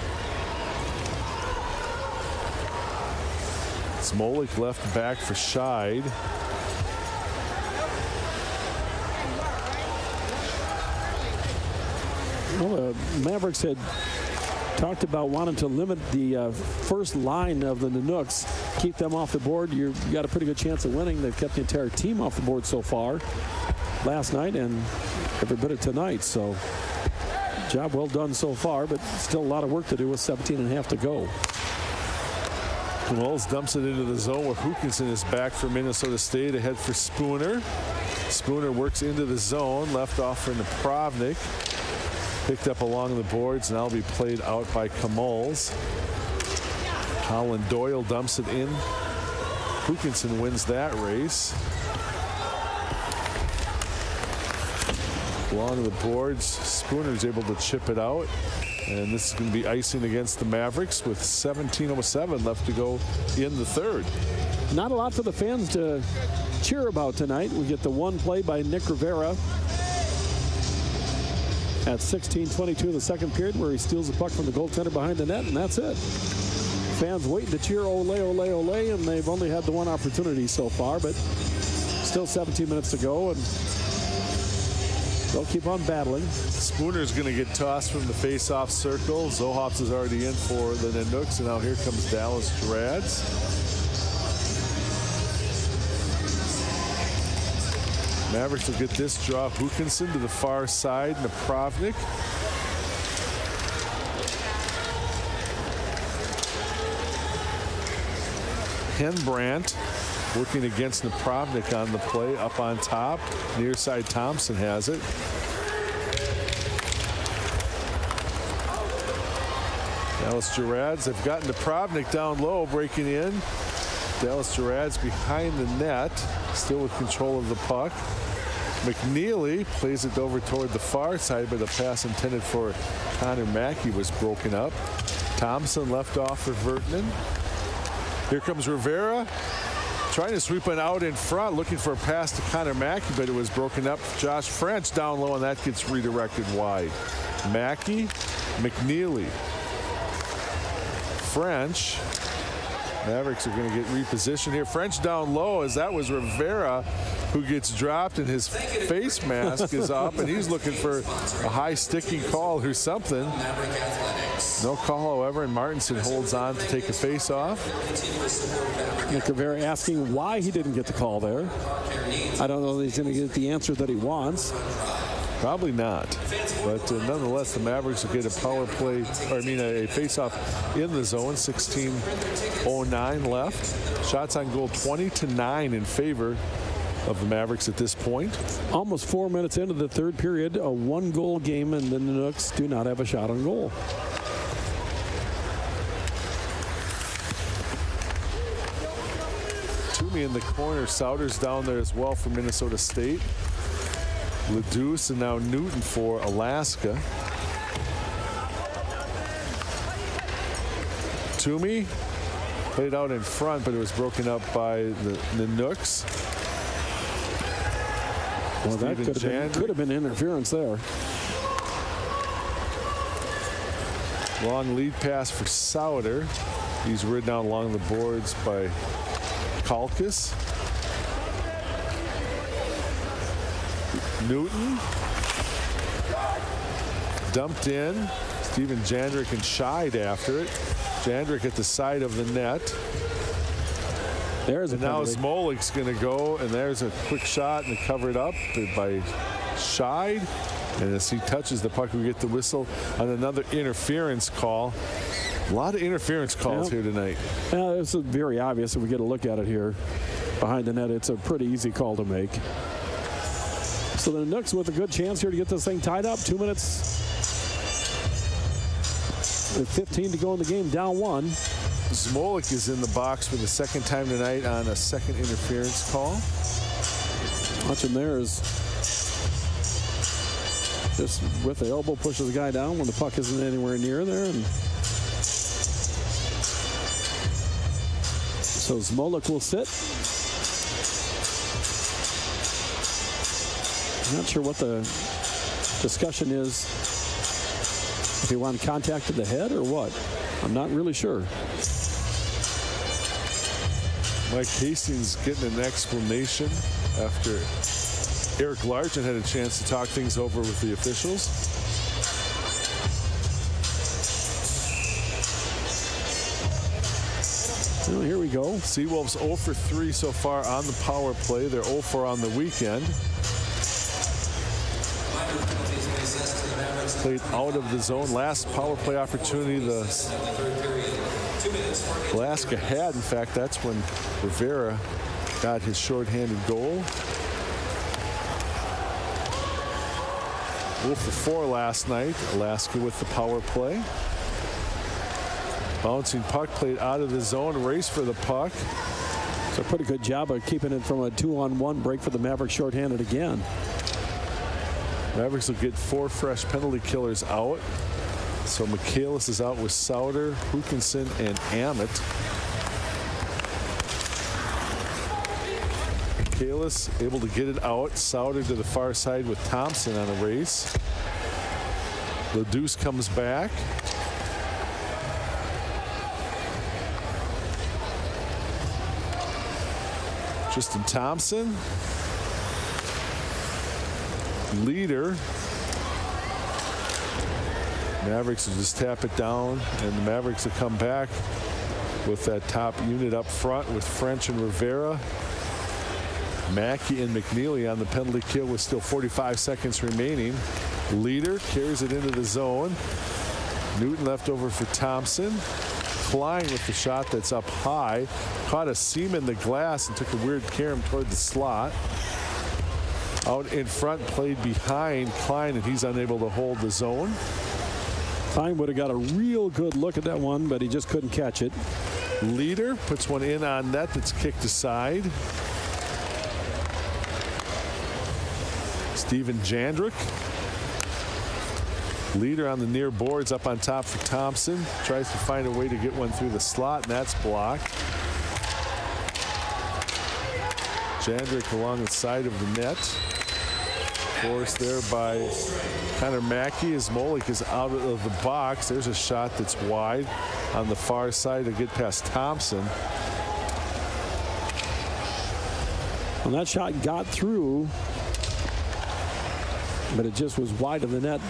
Zmolik left back for Scheid. Well, the Mavericks had talked about wanting to limit the first line of the Nanooks, keep them off the board. You got a pretty good chance of winning. They've kept the entire team off the board so far. Last night and every bit of tonight, so job well done so far, but still a lot of work to do with 17.5 to go. Wells dumps it into the zone where Hookinson is back for Minnesota State, ahead for Spooner. Spooner works into the zone, left off for Napravnik. Picked up along the boards, and that'll be played out by Kamols. Holland Doyle dumps it in. Hookinson wins that race. Along the boards, Spooner's able to chip it out. And this is going to be icing against the Mavericks with 17:07 left to go in the third. Not a lot for the fans to cheer about tonight. We get the one play by Nick Rivera at 16:22 of the second period, where he steals the puck from the goaltender behind the net, and that's it. Fans waiting to cheer ole, ole, ole, and they've only had the one opportunity so far, but still 17 minutes to go, and they'll keep on battling. Spooner's going to get tossed from the face-off circle. Zohops is already in for the Nanooks, and now here comes Dallas Gerads. Mavericks will get this draw. Hookinson to the far side. Napravnik. Henbrandt working against Napravnik on the play, up on top. Near side Thompson has it. Dallas Gerads have gotten Napravnik down low, breaking in. Dallas Gerads behind the net, still with control of the puck. McNeely plays it over toward the far side, but the pass intended for Connor Mackey was broken up. Thompson left off for Vertinen. Here comes Rivera, trying to sweep it out in front, looking for a pass to Connor Mackey, but it was broken up. Josh French down low, and that gets redirected wide. Mackey, McNeely, French. Mavericks are going to get repositioned here. French down low, as that was Rivera who gets dropped, and his face mask is up, and he's looking for a high sticking call or something. No call, however, and Martinson holds on to take a face off. Nick Rivera asking why he didn't get the call there. I don't know that he's going to get the answer that he wants. Probably not. But nonetheless, the Mavericks will get a power play, or a face-off in the zone. 16:09 left. Shots on goal 20-9 in favor of the Mavericks at this point. Almost 4 minutes into the third period, a one-goal game, and the Nanooks do not have a shot on goal. Toomey in the corner. Souders down there as well for Minnesota State. Ledus and now Newton for Alaska. Toomey played out in front, but it was broken up by the Nanooks. Well, that could have been interference there. Long lead pass for Sauter. He's ridden out along the boards by Kalkas. Newton. Dumped in. Steven Jandrick and shied after it. Jandrick at the side of the net. There's and now Smolik's going to go, and there's a quick shot and covered up by Scheid. And as he touches the puck, we get the whistle on another interference call. A lot of interference calls here tonight. Yeah, it's very obvious if we get a look at it here behind the net. It's a pretty easy call to make. So the Nooks with a good chance here to get this thing tied up. 2 minutes and 15 to go in the game, down 1. Smolik is in the box for the second time tonight on a second interference call. Watching there is just with the elbow pushes the guy down when the puck isn't anywhere near there. And so Smolik will sit. I'm not sure what the discussion is. If he wanted contact to the head or what. I'm not really sure. Mike Hastings getting an explanation after Eric Largent had a chance to talk things over with the officials. Well, here we go. Seawolves 0 for 3 so far on the power play. They're 0 for on the weekend. Played out of the zone. Last power play opportunity the Alaska had. In fact, that's when Rivera got his shorthanded goal. 0 for 4 last night. Alaska with the power play. Bouncing puck played out of the zone. Race for the puck. So a pretty good job of keeping it from a 2-on-1 break for the Mavericks shorthanded again. Mavericks will get 4 fresh penalty killers out. So Michaelis is out with Sauter, Hukinson, and Ammett. Michaelis able to get it out. Sauter to the far side with Thompson on a race. LeDeuce comes back. Tristan Thompson. Leader. Mavericks will just tap it down, and the Mavericks will come back with that top unit up front with French and Rivera. Mackey and McNeely on the penalty kill with still 45 seconds remaining. Leader carries it into the zone. Newton left over for Thompson. Flying with the shot that's up high. Caught a seam in the glass and took a weird carom toward the slot. Out in front, played behind Klein, and he's unable to hold the zone. Klein would have got a real good look at that one, but he just couldn't catch it. Leader puts one in on net that's kicked aside. Steven Jandrick. Leader on the near boards up on top for Thompson. Tries to find a way to get one through the slot, and that's blocked. Jandrick along the side of the net. Forced there by Connor Mackey as Molik is out of the box. There's a shot that's wide on the far side to get past Thompson. And that shot got through, but it just was wide of the net.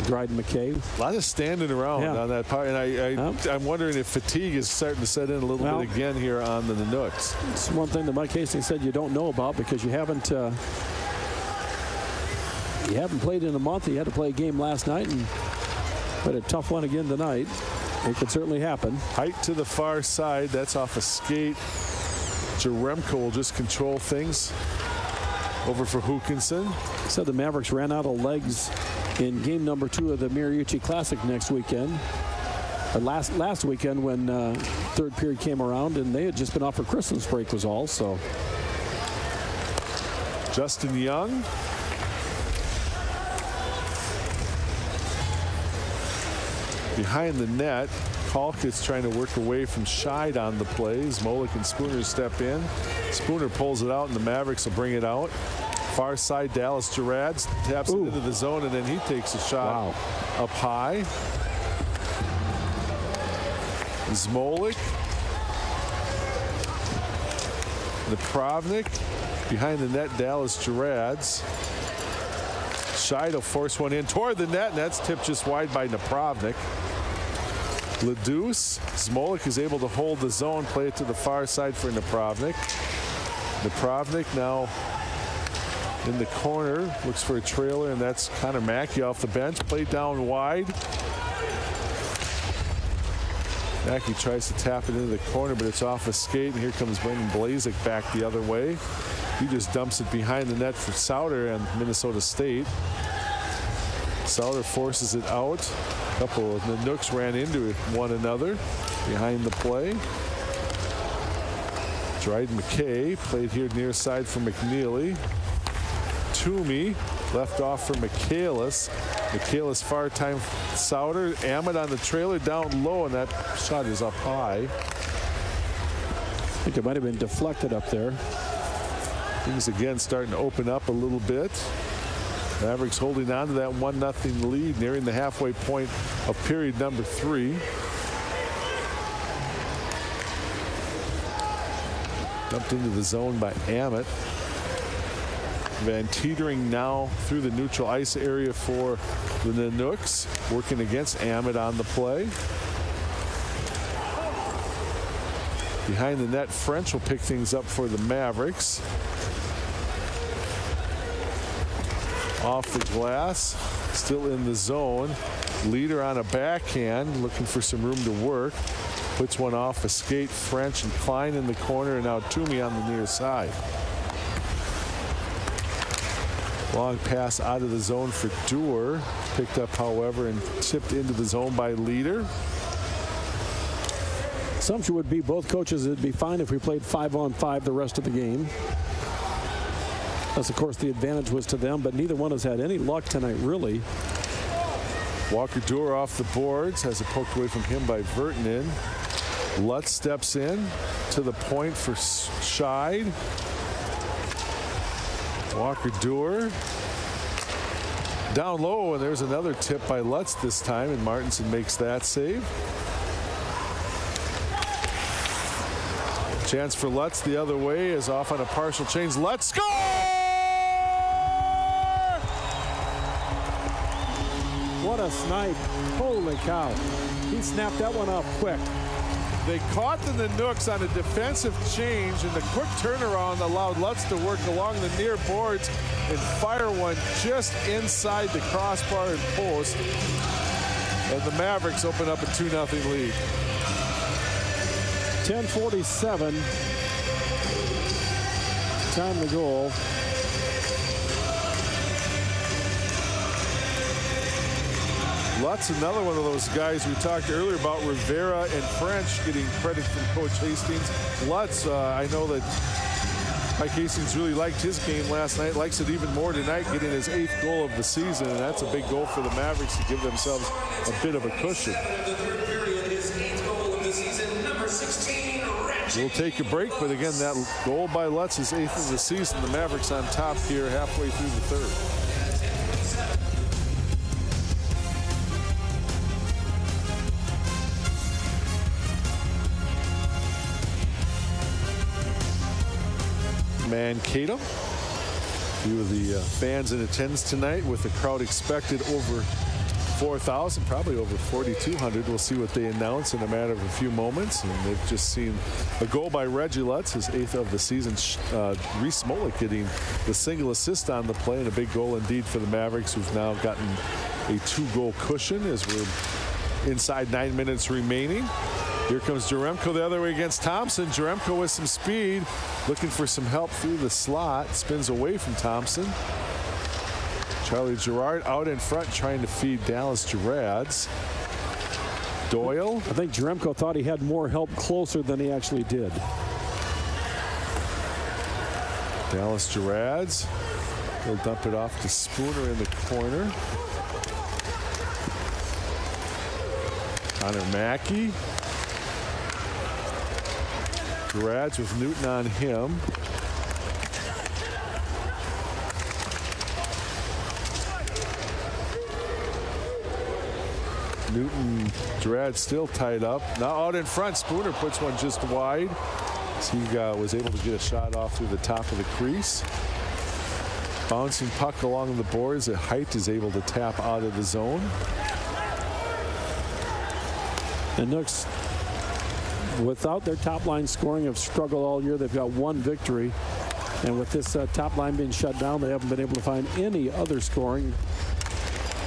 Dryden McKay. A lot of standing around on that part, and I'm wondering if fatigue is starting to set in a little bit again here on the Nooks. It's one thing that Mike Hastings said you don't know about because you haven't played in a month. You had to play a game last night, but a tough one again tonight. It could certainly happen. Height to the far side. That's off a skate. Jaremko will just control things. Over for Hukinson. Said the Mavericks ran out of legs in game number 2 of the Mariucci Classic next weekend. Or last weekend when third period came around, and they had just been off for Christmas break was all. So Justin Young. Behind the net, Kalkit's trying to work away from Scheid on the plays. Molik and Spooner step in. Spooner pulls it out, and the Mavericks will bring it out. Far side, Dallas Gerads taps it into the zone, and then he takes a shot up high. Zmolik. Napravnik. Behind the net, Dallas Gerads. Scheid will force one in toward the net, and that's tipped just wide by Napravnik. Ledus. Zmolik is able to hold the zone, play it to the far side for Napravnik. Napravnik now in the corner, looks for a trailer, and that's Connor Mackey off the bench. Played down wide. Mackey tries to tap it into the corner, but it's off a skate, and here comes Brendan Blazek back the other way. He just dumps it behind the net for Sauter and Minnesota State. Sauter forces it out. A couple of the Nooks ran into one another behind the play. Dryden McKay played here near side for McNeely. Toomey left off for Michaelis. Michaelis far time Sauter. Ammett on the trailer down low, and that shot is up high. I think it might have been deflected up there. Things again starting to open up a little bit. Mavericks holding on to that 1-0 lead, nearing the halfway point of period number 3. Dumped into the zone by Ammett. Van Teetering now through the neutral ice area for the Nanooks, working against Ammett on the play. Behind the net, French will pick things up for the Mavericks. Off the glass, still in the zone. Leader on a backhand, looking for some room to work. Puts one off a skate. French and Klein in the corner, and now Toomey on the near side. Long pass out of the zone for Dewar. Picked up, however, and tipped into the zone by Leader. Assumption would be both coaches, it'd be fine if we played 5-on-5 the rest of the game. Thus, of course, the advantage was to them, but neither one has had any luck tonight, really. Walker Dewar off the boards, has it poked away from him by Vertanen. Lutz steps in to the point for Scheid. Walker Dewar down low, and there's another tip by Lutz this time, and Martinson makes that save. Chance for Lutz the other way is off on a partial change. Lutz score! What a snipe. Holy cow. He snapped that one off quick. They caught the Nanooks on a defensive change, and the quick turnaround allowed Lutz to work along the near boards and fire one just inside the crossbar and post. And the Mavericks open up a 2-0 lead. 10:47. Time to goal. Lutz, another one of those guys we talked earlier about, Rivera and French getting credit from Coach Hastings. Lutz, I know that Mike Hastings really liked his game last night, likes it even more tonight, getting his 8th goal of the season, and that's a big goal for the Mavericks to give themselves a bit of a cushion. We'll take a break, but again, that goal by Lutz is 8th of the season. The Mavericks on top here halfway through the third. Mankato. A few of the fans in attendance tonight, with the crowd expected over 4,000, probably over 4,200. We'll see what they announce in a matter of a few moments. And they've just seen a goal by Reggie Lutz, his 8th of the season. Reese Smolik getting the single assist on the play, and a big goal indeed for the Mavericks, who've now gotten a 2-goal cushion as we're inside 9 minutes remaining. Here comes Jaremko the other way against Thompson. Jaremko with some speed, looking for some help through the slot. Spins away from Thompson. Charlie Gerard out in front trying to feed Dallas Gerads. Doyle. I think Jaremko thought he had more help closer than he actually did. Dallas Gerads. He'll dump it off to Spooner in the corner. Connor Mackey. Gerads with Newton on him. Newton, Gerard still tied up. Now out in front, Spooner puts one just wide. He was able to get a shot off through the top of the crease. Bouncing puck along the boards at height is able to tap out of the zone. The Nooks, without their top line scoring, have struggled all year. They've got one victory. And with this top line being shut down, they haven't been able to find any other scoring.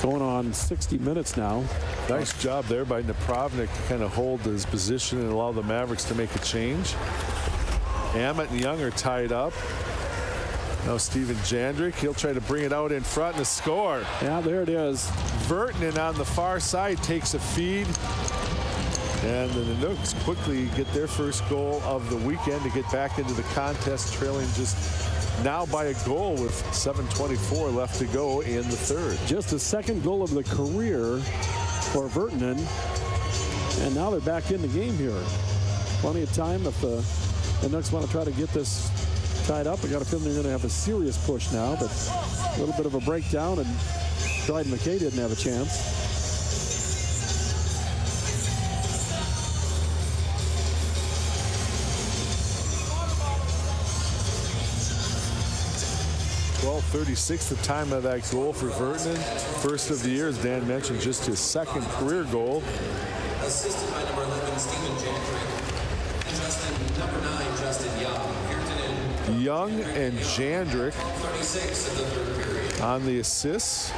Going on 60 minutes now. Nice job there by Napravnik to kind of hold his position and allow the Mavericks to make a change. Hammett and Young are tied up. Now Steven Jandrick, he'll try to bring it out in front and score. Yeah, there it is. Vertinen on the far side takes a feed. And the Nanooks quickly get their first goal of the weekend to get back into the contest, trailing just now by a goal with 7:24 left to go in the third. Just the second goal of the career for Vertinen. And now they're back in the game here. Plenty of time if the Nooks want to try to get this tied up. I got a feeling they're going to have a serious push now, but a little bit of a breakdown, and Dryden McKay didn't have a chance. .36 the time of that goal for Vertinen. First of the year, as Dan mentioned, just his second career goal. Assisted by number 11, Steven Jandrick. And number 9, Justin Young. Young and Jandrick 36 of the third period. on the assists.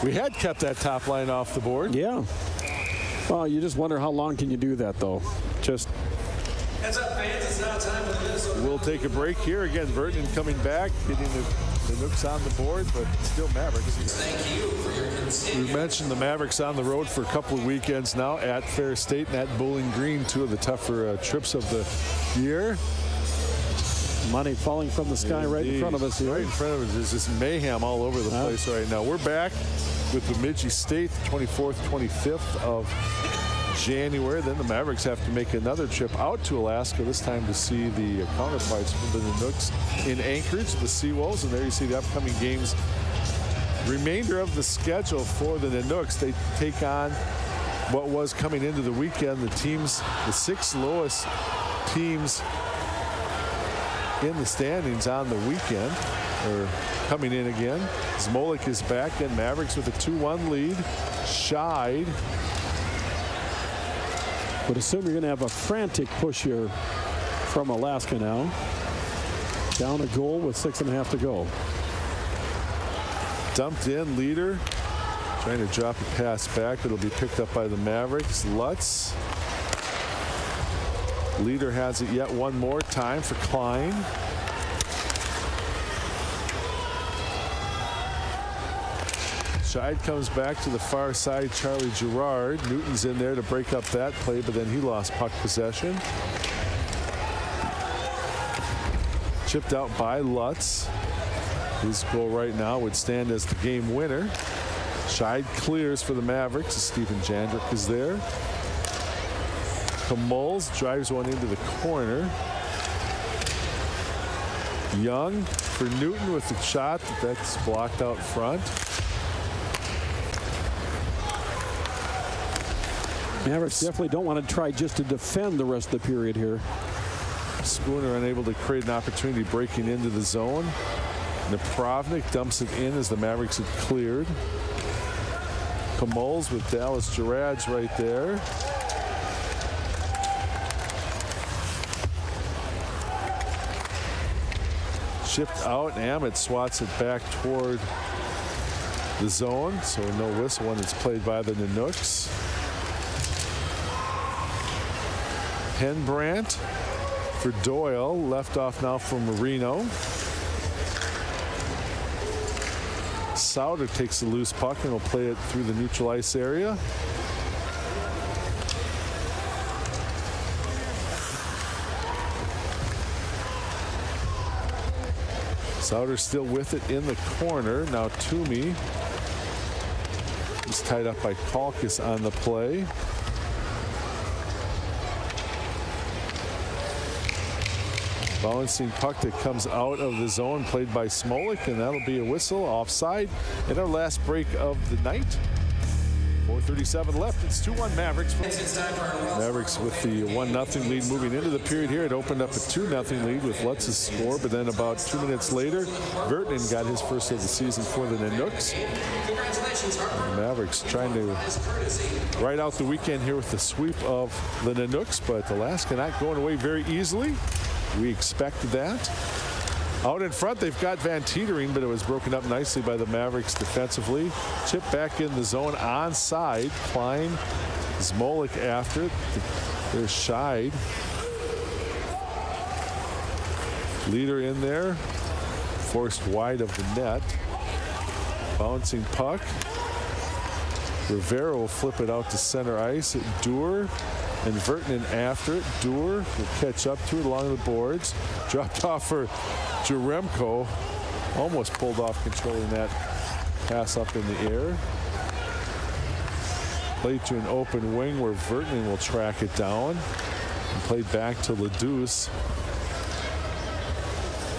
We had kept that top line off the board. Yeah. Well, you just wonder how long can you do that, though. Just Heads up, fans. It's now time for the Minnesota. We'll take a break here. Again, Vertinen coming back, getting the Nooks on the board, but still Mavericks. Thank you for your continued. We mentioned the Mavericks on the road for a couple of weekends now at Fair State and at Bowling Green, two of the tougher trips of the year. money falling from the sky right in front of us here. Right in front of us. There's this mayhem all over the place right now. We're back with Bemidji State, 24th, 25th of January. Then the Mavericks have to make another trip out to Alaska, this time to see the counterparts from the Nanooks in Anchorage, the Seawolves. And there you see the upcoming games. Remainder of the schedule for the Nanooks. They take on what was coming into the weekend, the six lowest teams in the standings on the weekend are coming in again. Zmolik is back, and Mavericks with a 2-1 lead. Scheid. Would assume you're going to have a frantic push here from Alaska now. Down a goal with 6.5 to go. Dumped in, Leader. Trying to drop a pass back. It'll be picked up by the Mavericks. Lutz. Leader has it yet one more time for Klein. Scheid comes back to the far side. Charlie Gerard. Newton's in there to break up that play, but then he lost puck possession. Chipped out by Lutz. His goal right now would stand as the game winner. Scheid clears for the Mavericks. Steven Jandrick is there. Kamols drives one into the corner. Young for Newton with the shot that's blocked out front. Mavericks definitely don't want to try just to defend the rest of the period here. Spooner unable to create an opportunity breaking into the zone. Napravnik dumps it in as the Mavericks had cleared. Kamols with Dallas Gerads right there. Shipped out, and Hammett swats it back toward the zone. So no whistle when it's played by the Nanooks. Henbrandt for Doyle, left off now for Marino. Sauter takes the loose puck and will play it through the neutral ice area. Sauter still with it in the corner. Now Toomey is tied up by Kalkis on the play. Bouncing puck that comes out of the zone, played by Smolik, and that'll be a whistle offside in our last break of the night. 4:37 left. It's 2-1 Mavericks. Mavericks with the 1-0 lead moving into the period here. It opened up a 2-0 lead with Lutz's score, but then about 2 minutes later, Vertinen got his first of the season for the Nanooks. Mavericks trying to ride out the weekend here with the sweep of the Nanooks, but Alaska not going away very easily. We expected that. Out in front, they've got Van Teetering, but it was broken up nicely by the Mavericks defensively. Chip back in the zone onside. Klein, Smolik after it. There's Scheid. Leader in there. Forced wide of the net. Bouncing puck. Rivera will flip it out to center ice. Duer and Vertinen after it. Duer will catch up to it along the boards. Dropped off for Jaremko. Almost pulled off controlling that pass up in the air. Played to an open wing where Vertinen will track it down. And played back to Ledouce.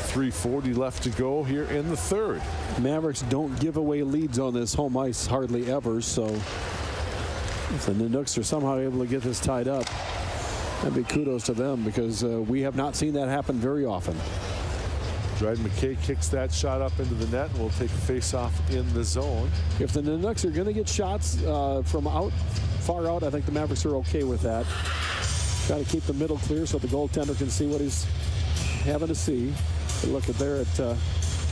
3:40 left to go here in the third. Mavericks don't give away leads on this home ice hardly ever, so if the Nanooks are somehow able to get this tied up, that'd be kudos to them, because we have not seen that happen very often. Dryden McKay kicks that shot up into the net and will take a face-off in the zone. If the Nanooks are going to get shots from far out, I think the Mavericks are okay with that. Try to keep the middle clear so the goaltender can see what he's having to see. But look at there at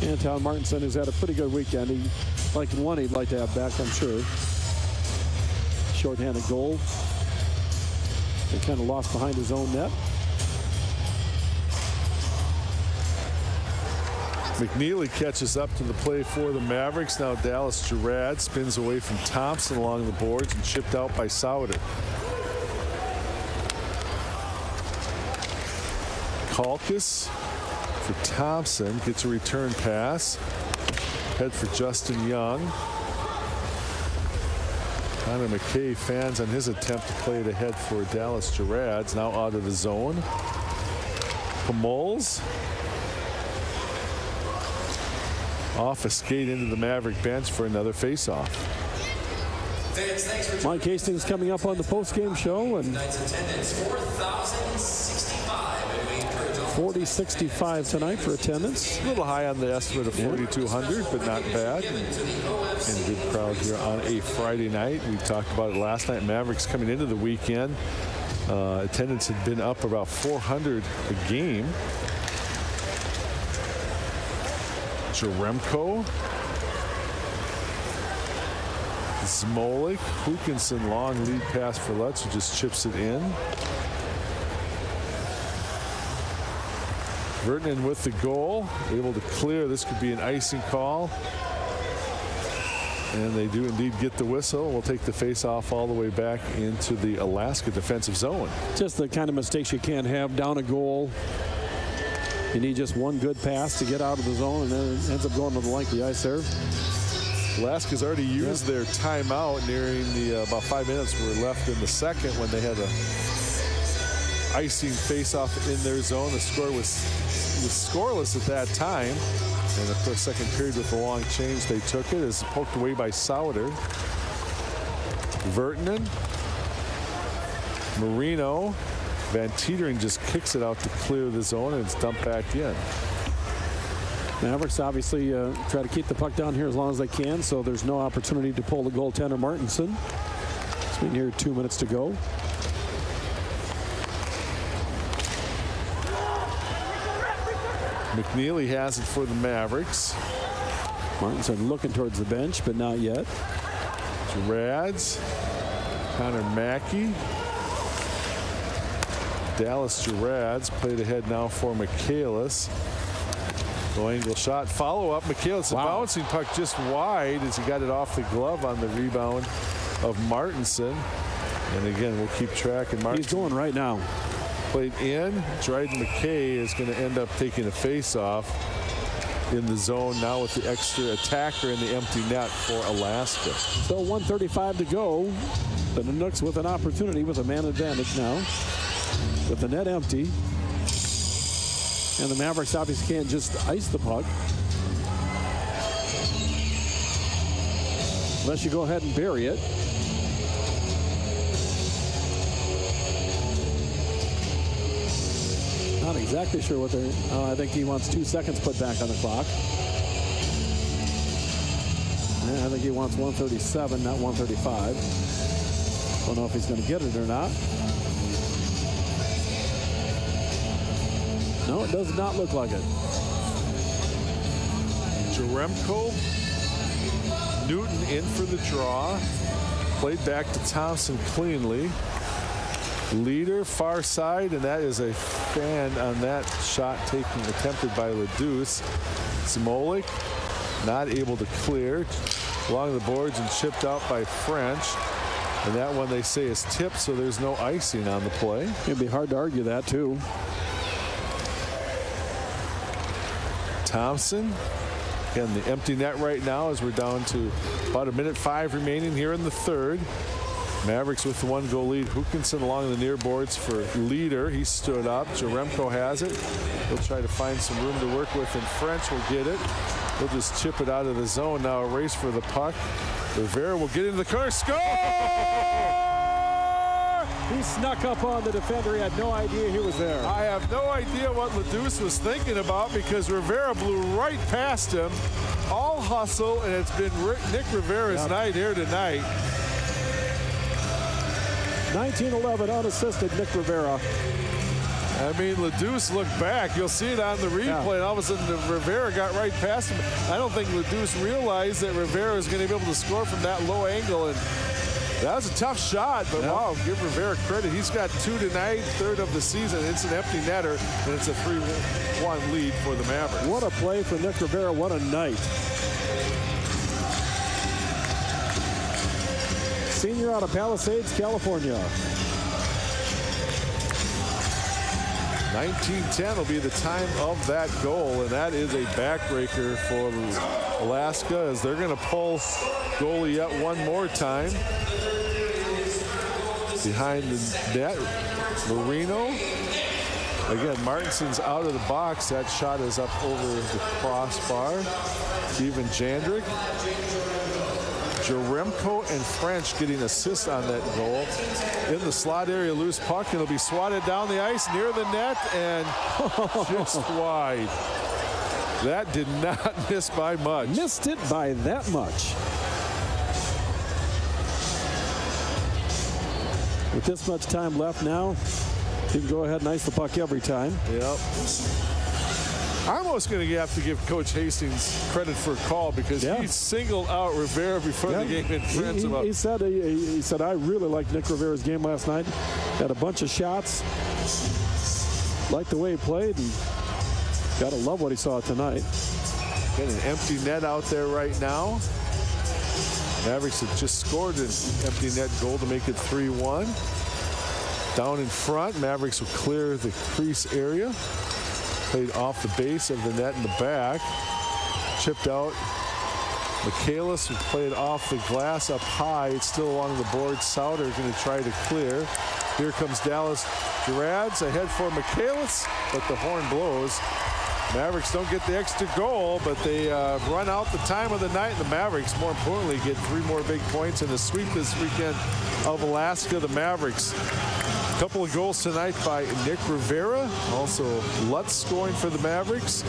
Anton Martinson, who's had a pretty good weekend. He like one he'd like to have back, I'm sure. Shorthanded goal. He kind of lost behind his own net. McNeely catches up to the play for the Mavericks. Now Dallas Gerard spins away from Thompson along the boards and chipped out by Sauter. Kalkis for Thompson. Gets a return pass. Head for Justin Young. Connor McKay fans on his attempt to play it ahead for Dallas Gerard. Now out of the zone. Kamols. Off a skate into the Maverick bench for another face-off. Mike Hastings coming up on the post-game show, and 40-65 tonight for attendance. A little high on the estimate of 4,200, but not bad. And a good crowd here on a Friday night. We talked about it last night. Mavericks coming into the weekend. Attendance had been up about 400 a game. Jaremko. Smolik. Hukinson, long lead pass for Lutz, who just chips it in. Vertinen with the goal. Able to clear. This could be an icing call. And they do indeed get the whistle. We'll take the face-off all the way back into the Alaska defensive zone. Just the kind of mistakes you can't have down a goal. You need just one good pass to get out of the zone, and then it ends up going to the length of the ice there. Alaska's already used their timeout nearing the about 5 minutes were left in the second when they had a icing face-off in their zone. The score was scoreless at that time. And of course, second period with the long change, they took it. It's poked away by Sauter. Vertinen. Marino. Van Teetering just kicks it out to clear the zone, and it's dumped back in. Mavericks obviously try to keep the puck down here as long as they can, so there's no opportunity to pull the goaltender Martinson. It's been here 2 minutes to go. McNeely has it for the Mavericks. Martinson looking towards the bench, but not yet. Gerads. Connor Mackey. Dallas Gerads played ahead now for Michaelis. Low angle shot. Follow up. Michaelis, wow. A bouncing puck just wide as he got it off the glove on the rebound of Martinson. And again, we'll keep track. And he's going right now. Played in. Dryden McKay is going to end up taking a face-off in the zone now with the extra attacker in the empty net for Alaska. So 1:35 to go. The Nanooks with an opportunity with a man advantage now. With the net empty. And the Mavericks obviously can't just ice the puck. Unless you go ahead and bury it. Not exactly sure what they're... I think he wants 2 seconds put back on the clock. Yeah, I think he wants 137, not 135. Don't know if he's going to get it or not. No, it does not look like it. Jaremko, Newton in for the draw. Played back to Thompson cleanly. Leader, far side, and that is a fan on that shot taking attempted by Ledouce. Smolik not able to clear along the boards and chipped out by French. And that one they say is tipped, so there's no icing on the play. It'd be hard to argue that too. Thompson, again, the empty net right now as we're down to about 1:05 remaining here in the third. Mavericks with the 1-goal lead. Hookinson along the near boards for Leader. He stood up. Jaremko has it. He'll try to find some room to work with, and French will get it. He'll just chip it out of the zone. Now a race for the puck. Rivera will get into the corner. Score! He snuck up on the defender. He had no idea he was there. I have no idea what Ledouce was thinking about because Rivera blew right past him. All hustle, and it's been Nick Rivera's night here tonight. 1911 unassisted Nick Rivera. I mean, Ledouce looked back. You'll see it on the replay, and all of a sudden Rivera got right past him. I don't think Ledouce realized that Rivera was going to be able to score from that low angle, and that was a tough shot, but wow, give Rivera credit. He's got 2 tonight, third of the season. It's an empty netter, and it's a 3-1 lead for the Mavericks. What a play for Nick Rivera. What a night. Senior out of Palisades, California. 19:10 will be the time of that goal, and that is a backbreaker for Alaska as they're going to pull goalie yet one more time. Behind the net, Marino. Again, Martinson's out of the box. That shot is up over the crossbar. Steven Jandrick. Jaremko and French getting assists on that goal. In the slot area, loose puck, and it'll be swatted down the ice near the net and just wide. That did not miss by much. Missed it by that much. With this much time left now, he can go ahead and ice the puck every time. Yep. I'm almost going to have to give Coach Hastings credit for a call because he singled out Rivera before the game in France. He said, I really liked Nick Rivera's game last night. Had a bunch of shots. Liked the way he played, and got to love what he saw tonight. Got an empty net out there right now. Mavericks have just scored an empty net goal to make it 3-1. Down in front, Mavericks will clear the crease area. Played off the base of the net in the back. Chipped out. Michaelis, who played off the glass up high. It's still along the board. Sauter going to try to clear. Here comes Dallas Gerads ahead for Michaelis, but the horn blows. Mavericks don't get the extra goal, but they run out the time of the night. And the Mavericks, more importantly, get 3 more big points in the sweep this weekend of Alaska. The Mavericks. A couple of goals tonight by Nick Rivera. Also, Lutz scoring for the Mavericks.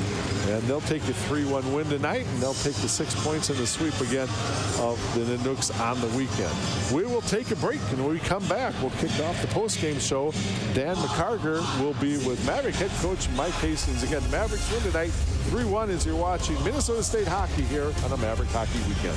And they'll take a 3-1 win tonight, and they'll take the 6 points in the sweep again of the Nanooks on the weekend. We will take a break, and when we come back, we'll kick off the postgame show. Dan McCarger will be with Maverick head coach Mike Hastings. Again, the Mavericks win tonight 3-1 as you're watching Minnesota State hockey here on a Maverick Hockey Weekend.